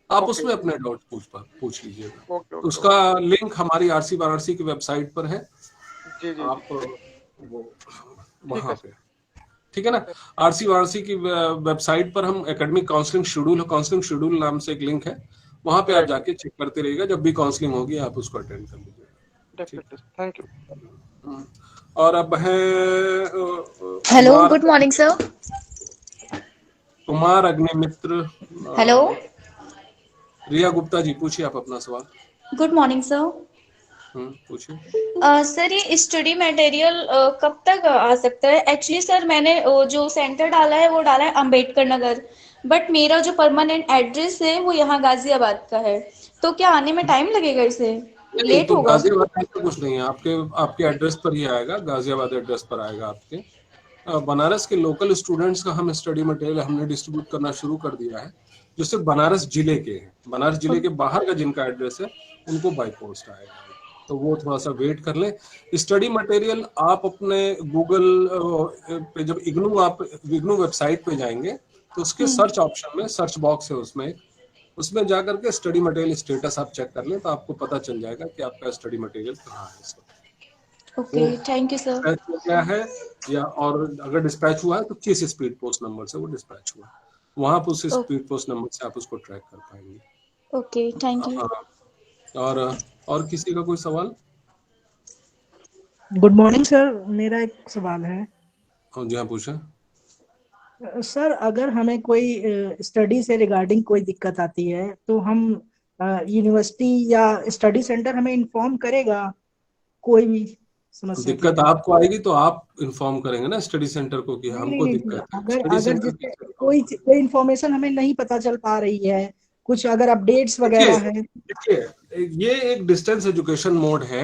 आप ओके उसमें अपने डाउट पूछ लीजिएगा। ओके तो ओके उसका ओके। लिंक हमारी आरसी वाराणसी की वेबसाइट पर है, जी जी जी, आप वो ठीक है वहां सर। पे, ठीक है ना। आरसी वाराणसी की वेबसाइट पर हम एकेडमिक काउंसलिंग शेड्यूल नाम से एक लिंक है, वहां पे आप राइट, जाके चेक करते रहिएगा। जब भी काउंसलिंग होगी आप उसको अटेंड कर लीजिएगा। ठीक डेफिनेटली, थैंक यू। है। और अब है hello, good morning sir. Kumar Agnimitra. Hello, Riya Gupta ji, पूछिए आप अपना सवाल। Good morning sir. पूछिए। सर ये स्टडी मटेरियल कब तक आ सकता है? एक्चुअली सर मैंने जो सेंटर डाला है वो डाला है अंबेडकर नगर, बट मेरा जो परमानेंट एड्रेस है वो यहाँ गाजियाबाद का है। तो क्या आने में टाइम लगेगा? इसे नहीं नहीं, लेट तो होगा? गाजियाबाद में तो कुछ नहीं है, आपके आपके एड्रेस पर ही आएगा, गाजियाबाद एड्रेस पर आएगा आपके। बनारस के लोकल स्टूडेंट्स का हम स्टडी मटेरियल हमने डिस्ट्रीब्यूट करना शुरू कर दिया है, जो सिर्फ बनारस जिले के हैं। बनारस जिले के बाहर का जिनका एड्रेस है उनको बाय पोस्ट आएगा, तो वो थोड़ा सा वेट कर लें। स्टडी मटेरियल आप अपने गूगल पे, जब इग्नू वेबसाइट पे जाएंगे तो उसके सर्च ऑप्शन में सर्च बॉक्स है, उसमें जाकर के स्टडी मटेरियल स्टेटस आप चेक कर लें तो आपको पता चल जाएगा कि आपका स्टडी मटेरियल कहाँ है इस वक्त। ओके, वो थैंक यू सर। डिस्पैच हो गया है, या और अगर डिस्पैच हुआ है तो किस स्पीड पोस्ट नंबर से वो डिस्पैच हुआ है, वहां पर उस स्पीड पोस्ट नंबर से आप उसको ट्रैक कर पाएंगे। Okay, thank you. हाँ, और और किसी का कोई सवाल? गुड मॉर्निंग सर, मेरा एक सवाल है। हाँ जी, हाँ पूछें। सर अगर हमें कोई स्टडी से रिगार्डिंग कोई दिक्कत आती है तो हम यूनिवर्सिटी या स्टडी सेंटर हमें इन्फॉर्म करेगा कोई भी समस्या के दिक्कत लिए? आपको आएगी तो आप इन्फॉर्म करेंगे ना स्टडी सेंटर को कि नहीं नहीं हमको नहीं दिक्कत सर, है, अगर स्टडी अगर सेंटर जैसे कैसे इन्फॉर्म कोई करें? कोई इन्फॉर्मेशन हमें नहीं पता चल पा रही है, कुछ अगर अपडेट्स देखिए वगैरह है। देखिए, ये एक डिस्टेंस एजुकेशन मोड है।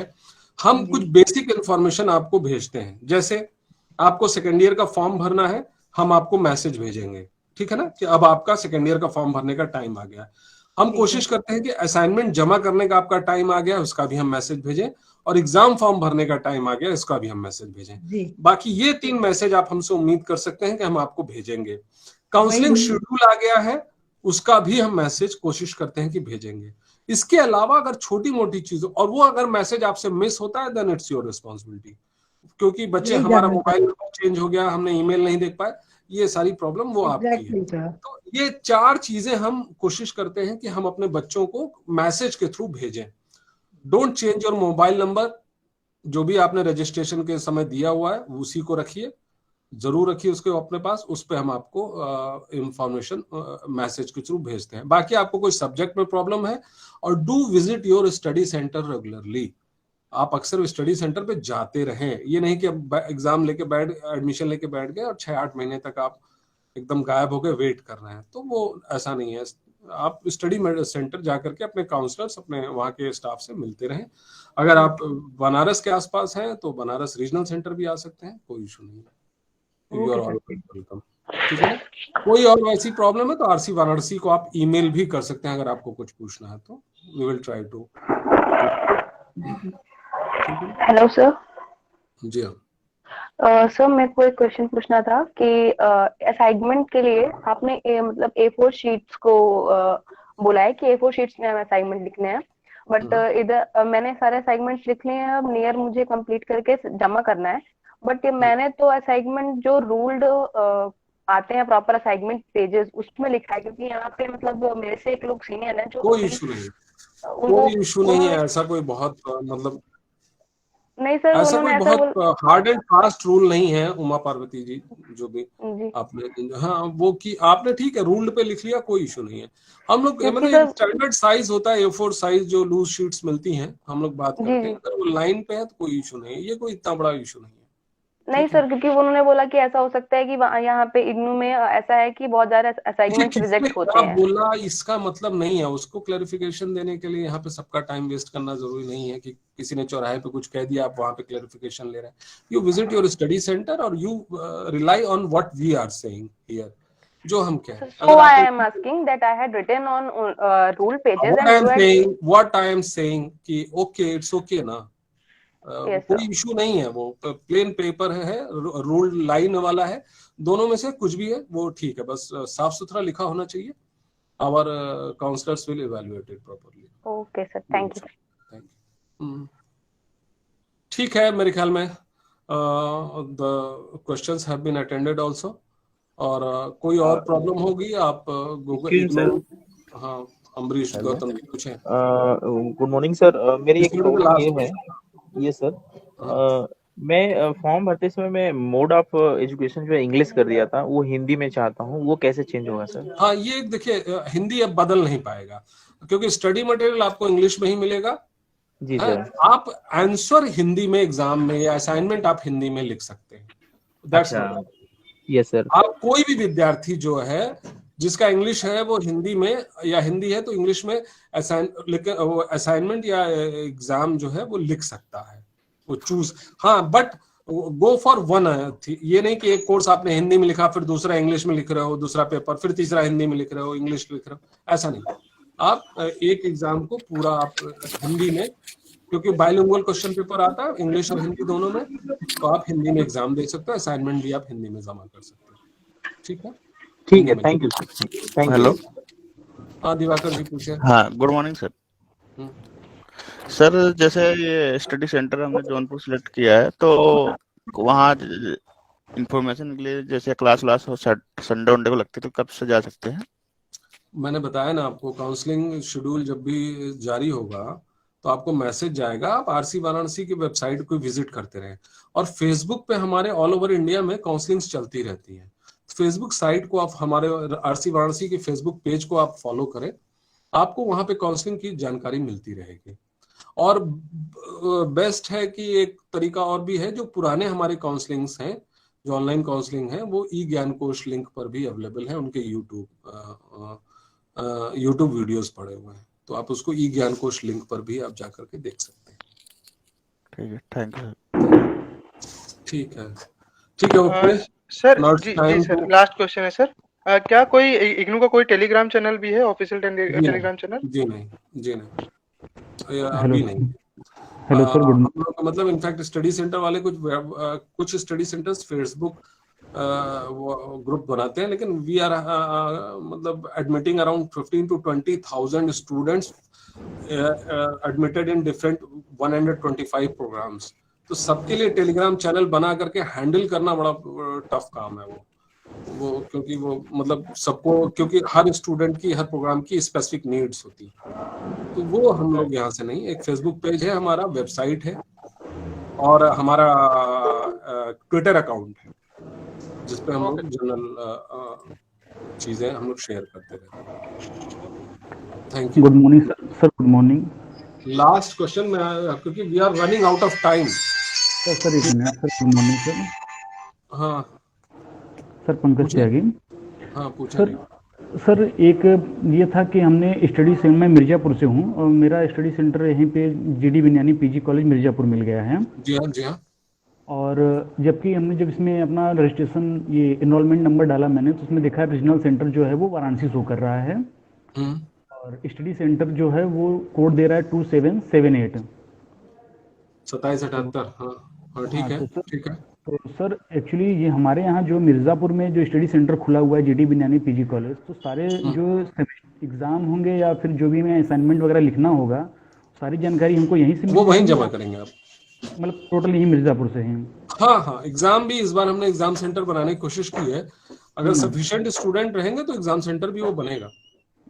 हम जी कुछ बेसिक इंफॉर्मेशन आपको भेजते हैं, जैसे आपको सेकेंड ईयर का फॉर्म भरना है, हम आपको मैसेज भेजेंगे, ठीक है ना, कि अब आपका सेकेंड ईयर का फॉर्म भरने का टाइम आ गया है। हम ठीक है। कोशिश करते हैं कि असाइनमेंट जमा करने का आपका टाइम आ गया है, उसका भी हम मैसेज भेजें, और एग्जाम फॉर्म भरने का टाइम आ गया, इसका भी हम मैसेज भेजें। जी बाकी ये 3 मैसेज आप हमसे उम्मीद कर सकते हैं कि हम आपको भेजेंगे। वही काउंसलिंग वही। शेड्यूल आ गया है, उसका भी हम मैसेज कोशिश करते हैं कि भेजेंगे। इसके अलावा अगर छोटी मोटी चीजों, और वो अगर मैसेज आपसे मिस होता है देन इट्स योर रिस्पॉन्सिबिलिटी, क्योंकि बच्चे यही हमारा जानना मोबाइल नंबर चेंज हो गया, हमने ईमेल नहीं देख पाए, ये सारी प्रॉब्लम वो आपकी है। Exactly sir. तो ये 4 चीजें हम कोशिश करते हैं कि हम अपने बच्चों को मैसेज के थ्रू भेजें। Don't change your mobile number, जो भी आपने रजिस्ट्रेशन के समय दिया हुआ है उसी को रखिए, जरूर रखिए उसके अपने पास, उस पर हम आपको इंफॉर्मेशन मैसेज के थ्रू भेजते हैं। बाकी आपको कोई सब्जेक्ट में प्रॉब्लम है, और do visit your study centre regularly. आप अक्सर स्टडी सेंटर पे जाते रहें, ये नहीं कि अब एग्जाम लेके बैठ एडमिशन लेके बैठ गए और 6-8 महीने तक आप एकदम गायब हो गए वेट कर रहे हैं, तो वो ऐसा नहीं है। आप स्टडी सेंटर जाकर के अपने काउंसलर्स, अपने वहाँ के स्टाफ से मिलते रहें। अगर आप बनारस के आसपास हैं तो बनारस रीजनल सेंटर भी आ सकते हैं, कोई इशू नहीं है। You are okay all sir. Welcome. ठीक है ना। कोई और वैसी प्रॉब्लम है तो आरसी वाराणसी को आप ईमेल भी कर सकते हैं, अगर आपको कुछ पूछना है तो we will try to hello sir. जी हाँ। सर मेरे को एक क्वेश्चन पूछना था कि असाइनमेंट के लिए आपने मतलब A4 शीट्स को बोला है कि A4 शीट्स में हमें असाइनमेंट लिखने हैं, बट इधर मैंने सारे असाइनमेंट लिख लिए हैं, अब नियर मुझे कंप्लीट करके जमा करना है। बट ये मैंने तो असाइनमेंट जो रूल्ड आते हैं प्रॉपर असाइनमेंट पेजेस उसमें लिखा है, क्योंकि यहाँ पे मतलब मेरे से एक लोग सीनियर है जो कोई अभी इशू नहीं, उनको कोई इशू नहीं है। उन्होंने ऐसा कोई बहुत मतलब नहीं सर, ऐसा उन्होंने कोई ऐसा बहुत हार्ड एंड फास्ट रूल नहीं है। उमा पार्वती जी, जो भी जी, आपने, हाँ वो कि आपने ठीक है रूल्ड पे लिख लिया, कोई इशू नहीं है। हम लोग क्योंकि मतलब एक सर स्टैंडर्ड साइज होता है A4 साइज, जो लूज शीट्स मिलती हैं, हम लोग बात जी करते हैं। जी अगर वो लाइन पे है तो कोई इशू नहीं है, ये कोई इतना बड़ा इशू नहीं है। नहीं ठीक है, सर, क्योंकि उन्होंने बोला कि ऐसा हो सकता है कि यहाँ पे इग्नू में ऐसा है कि बहुत ज्यादा देखिए असाइनमेंट्स किसने रिजेक्ट होते क्या हैं। बोला इसका मतलब नहीं है, उसको क्लैरिफिकेशन देने के लिए यहाँ पे सबका टाइम वेस्ट करना जरूरी नहीं है कि किसी ने चौराहे पे कुछ कह दिया आप वहां पे क्लैरिफिकेशन ले रहे हैं। You visit your study centre और you rely on what we are saying here, जो हम कहें। So अगर I आपने am asking that I had written on rule pages what and I you am had saying, what I am saying कि okay it's okay ना, yes sir। कोई issue नहीं है। वो प्लेन पेपर है, रूल्ड लाइन वाला है, दोनों में से कुछ भी है वो ठीक है, बस साफ सुथरा लिखा होना चाहिए। Our counselors will evaluate it properly. Okay sir, thank you। Thank you. ठीक है, मेरे ख्याल में the questions have been attended also। और कोई और प्रॉब्लम होगी आप गूगल इग्नोर, हाँ अम्बरीश गौतम जी पूछें। गुड मॉर्निंग सर, मेरी एक This will be the problem ये last है। question। ये सर, हाँ। मैं फॉर्म भरते समय मैं मोड ऑफ एजुकेशन जो है इंग्लिश कर दिया था, वो हिंदी में चाहता हूँ, वो कैसे चेंज होगा सर? हाँ ये देखिए, हिंदी अब बदल नहीं पाएगा क्योंकि स्टडी मटेरियल आपको इंग्लिश में ही मिलेगा। जी है? सर। आप आंसर हिंदी में एग्जाम में या असाइनमेंट आप हिंदी में लिख सकते हैं। दैट्स अच्छा, नॉट, यस सर। आप कोई भी विद्यार्थी जो है जिसका इंग्लिश है वो हिंदी में, या हिंदी है तो इंग्लिश में असाइनमेंट या एग्जाम जो है वो लिख सकता है, वो चूज। हाँ बट गो फॉर वन, ये नहीं कि एक कोर्स आपने हिंदी में लिखा फिर दूसरा इंग्लिश में लिख रहे हो, दूसरा पेपर फिर तीसरा हिंदी में लिख रहे हो, इंग्लिश लिख रहे हो, ऐसा नहीं। आप एक एग्जाम को पूरा आप हिंदी में, क्योंकि बाइलिंगुअल क्वेश्चन पेपर आता है इंग्लिश और हिंदी दोनों में, तो आप हिंदी में एग्जाम दे सकते हो, असाइनमेंट भी आप हिंदी में जमा कर सकते हो। ठीक है, ठीक है, thank you sir, thank you. Hello, हाँ दिवाकर जी पूछे। हाँ गुड मॉर्निंग सर। सर जैसे ये स्टडी सेंटर हमने जौनपुर सिलेक्ट किया है, तो वहाँ इंफॉर्मेशन के लिए जैसे क्लास हो संडे वनडे को लगती है, तो कब से जा सकते हैं? मैंने बताया ना आपको, काउंसलिंग शेड्यूल जब भी जारी होगा तो आपको मैसेज जाएगा, आप आरसी वाराणसी की वेबसाइट को विजिट करते रहें। और फेसबुक पे हमारे ऑल ओवर इंडिया में काउंसलिंग चलती रहती है, फेसबुक साइट को आप, हमारे आरसी वाराणसी के फेसबुक पेज को आप फॉलो करें, आपको वहां पे काउंसलिंग की जानकारी मिलती रहेगी। और बेस्ट है कि एक तरीका और भी है, जो पुराने हमारे काउंसलिंग्स हैं, जो ऑनलाइन काउंसलिंग है, वो ई ज्ञान कोश लिंक पर भी अवेलेबल है, उनके यूट्यूब वीडियोस पड़े हुए हैं, तो आप उसको ई ज्ञान कोश लिंक पर भी आप जाकर के देख सकते हैं। ठीक है, थैंक यू। ठीक है, ठीक है, ओके सर। जी सर, लास्ट क्वेश्चन है सर, क्या कोई इग्नू का कोई टेलीग्राम चैनल भी है, ऑफिशियल टेलीग्राम चैनल? जी नहीं, अभी नहीं। हेलो सर, गुड हम लोग मतलब इनफैक्ट स्टडी सेंटर वाले कुछ स्टडी सेंटर्स फेसबुक ग्रुप बनाते हैं, लेकिन वी आर मतलब admitting around 15 to 20,000 students admitted in different 125 programmes, तो सबके लिए टेलीग्राम चैनल बना करके हैंडल करना बड़ा टफ काम है वो क्योंकि वो मतलब सबको, क्योंकि हर स्टूडेंट की, हर प्रोग्राम की स्पेसिफिक नीड्स होती है, तो वो हम लोग यहाँ से नहीं। एक फेसबुक पेज है हमारा, वेबसाइट है, और हमारा ट्विटर अकाउंट है, जिसपे हम लोग जनरल चीजें हम लोग शेयर करते रहते हैं। Thank you. Good morning sir, good morning. Last question में, क्योंकि we are running out of time. Sir एक minute sir, good morning sir. हाँ सर, पंकज त्यागी। हाँ पूछे। सर एक ये था कि हमने स्टडी सेंटर, मैं मिर्जापुर से हूँ और मेरा स्टडी सेंटर यहीं पे जीडी विज्ञानी पीजी कॉलेज मिर्जापुर मिल गया है। जी हाँ। और जबकि हमने जब इसमें अपना रजिस्ट्रेशन, ये एनरोलमेंट नंबर डाला मैंने, तो उसमें देखा रीजनल सेंटर जो है वो वाराणसी शो कर रहा है। और स्टडी सेंटर जो है वो कोड दे रहा है 2778। 2778। हाँ हाँ, ठीक हाँ है तो सर, ठीक है। तो सर एक्चुअली ये हमारे यहाँ जो मिर्ज़ापुर में जो स्टडी सेंटर खुला हुआ है जीडी बिन्यानी पीजी कॉलेज, तो सारे जो एग्ज़ाम होंगे या फिर जो भी मैं असाइनमेंट वगैरह लिखना होगा, सारी जानकारी हमको यहीं से वो मिल वहीं जाएगी जमा या करेंगे आप। मतलब टोटल यहीं मिर्ज़ापुर से हैं? हाँ हाँ, एग्जाम भी इस बार हमने एग्जाम सेंटर बनाने की कोशिश की है। अगर सफिशिएंट स्टूडेंट रहेंगे तो एग्जाम सेंटर भी वो बनेगा।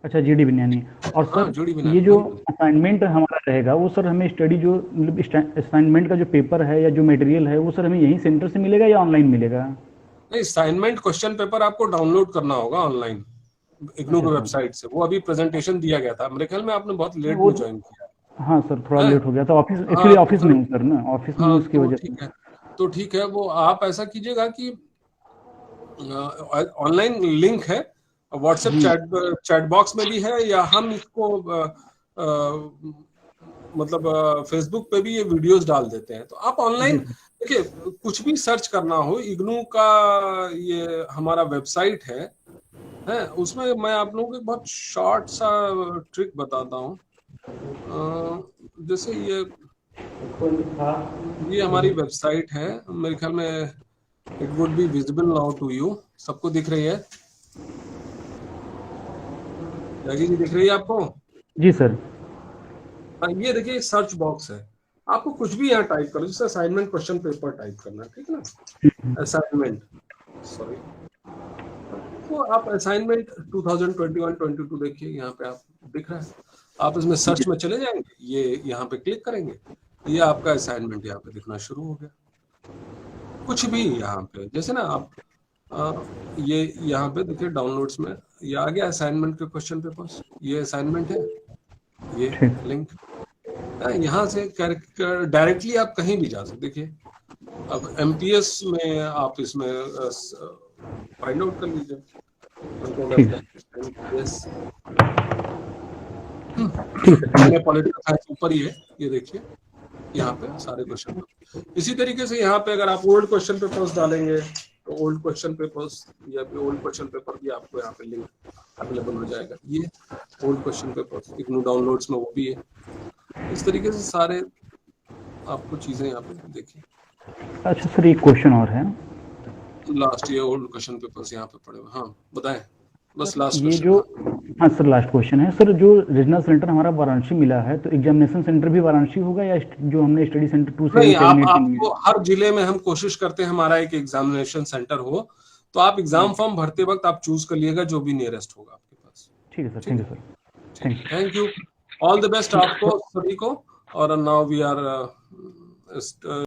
अच्छा, जीडी बिन्यानी। और हाँ, सर जोड़ी ये बनानी जो वहीं बनेगा। असाइनमेंट हमारा रहेगा वो सर हमें स्टडी जो मतलब असाइनमेंट का जो पेपर है या जो मटेरियल है वो सर हमें यहीं सेंटर से मिलेगा या ऑनलाइन मिलेगा? नहीं, असाइनमेंट क्वेश्चन पेपर आपको डाउनलोड करना होगा ऑनलाइन इग्नू अच्छा की सर। वेबसाइट से। वो अभी प्रेजेंटेशन दिया गया था, मेरे ख्याल में आपने बहुत लेट वो में ज्वाइन किया हाँ सर, थोड़ा है। लेट हो गया था, ऑफिस हाँ एक्चुअली तो ऑफिस में हूँ सर ना, ऑफिस में हूँ, हाँ उसकी तो वजह से। ठीक है, तो ठीक है, वो आप ऐसा कीजिएगा कि ऑनलाइन लिंक है व्हाट्सएप चैट बॉक्स में भी है, या हम इसको मतलब फेसबुक पे भी ये वीडियोस डाल देते हैं। तो आप ऑनलाइन देखिए, कुछ भी सर्च करना हो, इग्नू का ये हमारा वेबसाइट है उसमें मैं आप लोगों को एक बहुत शॉर्ट सा ट्रिक बताता हूँ। जैसे ये हमारी वेबसाइट है, मेरे ख्याल में it would be visible now to you. सबको दिख रही है? त्यागी जी दिख रही है आपको? जी सर। हाँ, ये देखिए सर्च बॉक्स है, आपको कुछ भी यहाँ टाइप करो, जैसे असाइनमेंट क्वेश्चन पेपर टाइप करना है, ठीक है ना, असाइनमेंट, सॉरी, तो आप असाइनमेंट 2021-22 देखिए, यहाँ पे आप दिख रहा है, आप इसमें सर्च में चले जाएंगे, ये यहाँ पे क्लिक करेंगे, ये आपका असाइनमेंट यहाँ पे दिखना शुरू हो गया। कुछ भी यहाँ पे जैसे ना आप ये यहाँ पे देखिए डाउनलोड्स में ये आ गया असाइनमेंट के क्वेश्चन पेपर्स, ये असाइनमेंट है, ये लिंक यहाँ से डायरेक्टली आप कहीं भी जा सकते। देखिए अब एमपीएस में आप इसमें फाइंड आउट कर लीजिए, पॉलिटिकल साइंस ऊपर ही है, ये देखिए यहाँ पे सारे क्वेश्चन। इसी तरीके से यहाँ पे अगर आप ओल्ड क्वेश्चन पेपर्स डालेंगे तो ओल्ड क्वेश्चन पेपर्स या फिर ओल्ड क्वेश्चन पेपर भी आपको यहाँ पे लिंक अवेलेबल हो जाएगा। ये old question papers IGNOU downloads में वो भी है। इस तरीके से सारे आपको चीजें यहाँ पे देखिए। अच्छा सर, एक क्वेश्चन और है, लास्ट ये ओल्ड क्वेश्चन पेपर्स यहाँ पे पड़े हुए। हाँ बताएं, बस लास्ट ये जो, हाँ सर लास्ट क्वेश्चन है सर, जो रीजनल सेंटर हमारा वाराणसी मिला है तो एग्जामिनेशन सेंटर भी वाराणसी होगा या जो हमने स्टडी सेंटर 2778 आपको हर जिले में हम कोशिश करते हैं हमारा एक एग्जामिनेशन सेंटर हो, तो आप एग्जाम फॉर्म भरते वक्त आप चूज कर लिएगा जो भी नियरेस्ट होगा आपके पास। ठीक है sir, thank you sir, thank you, all the best आपको सभी को। और नाउ वी आर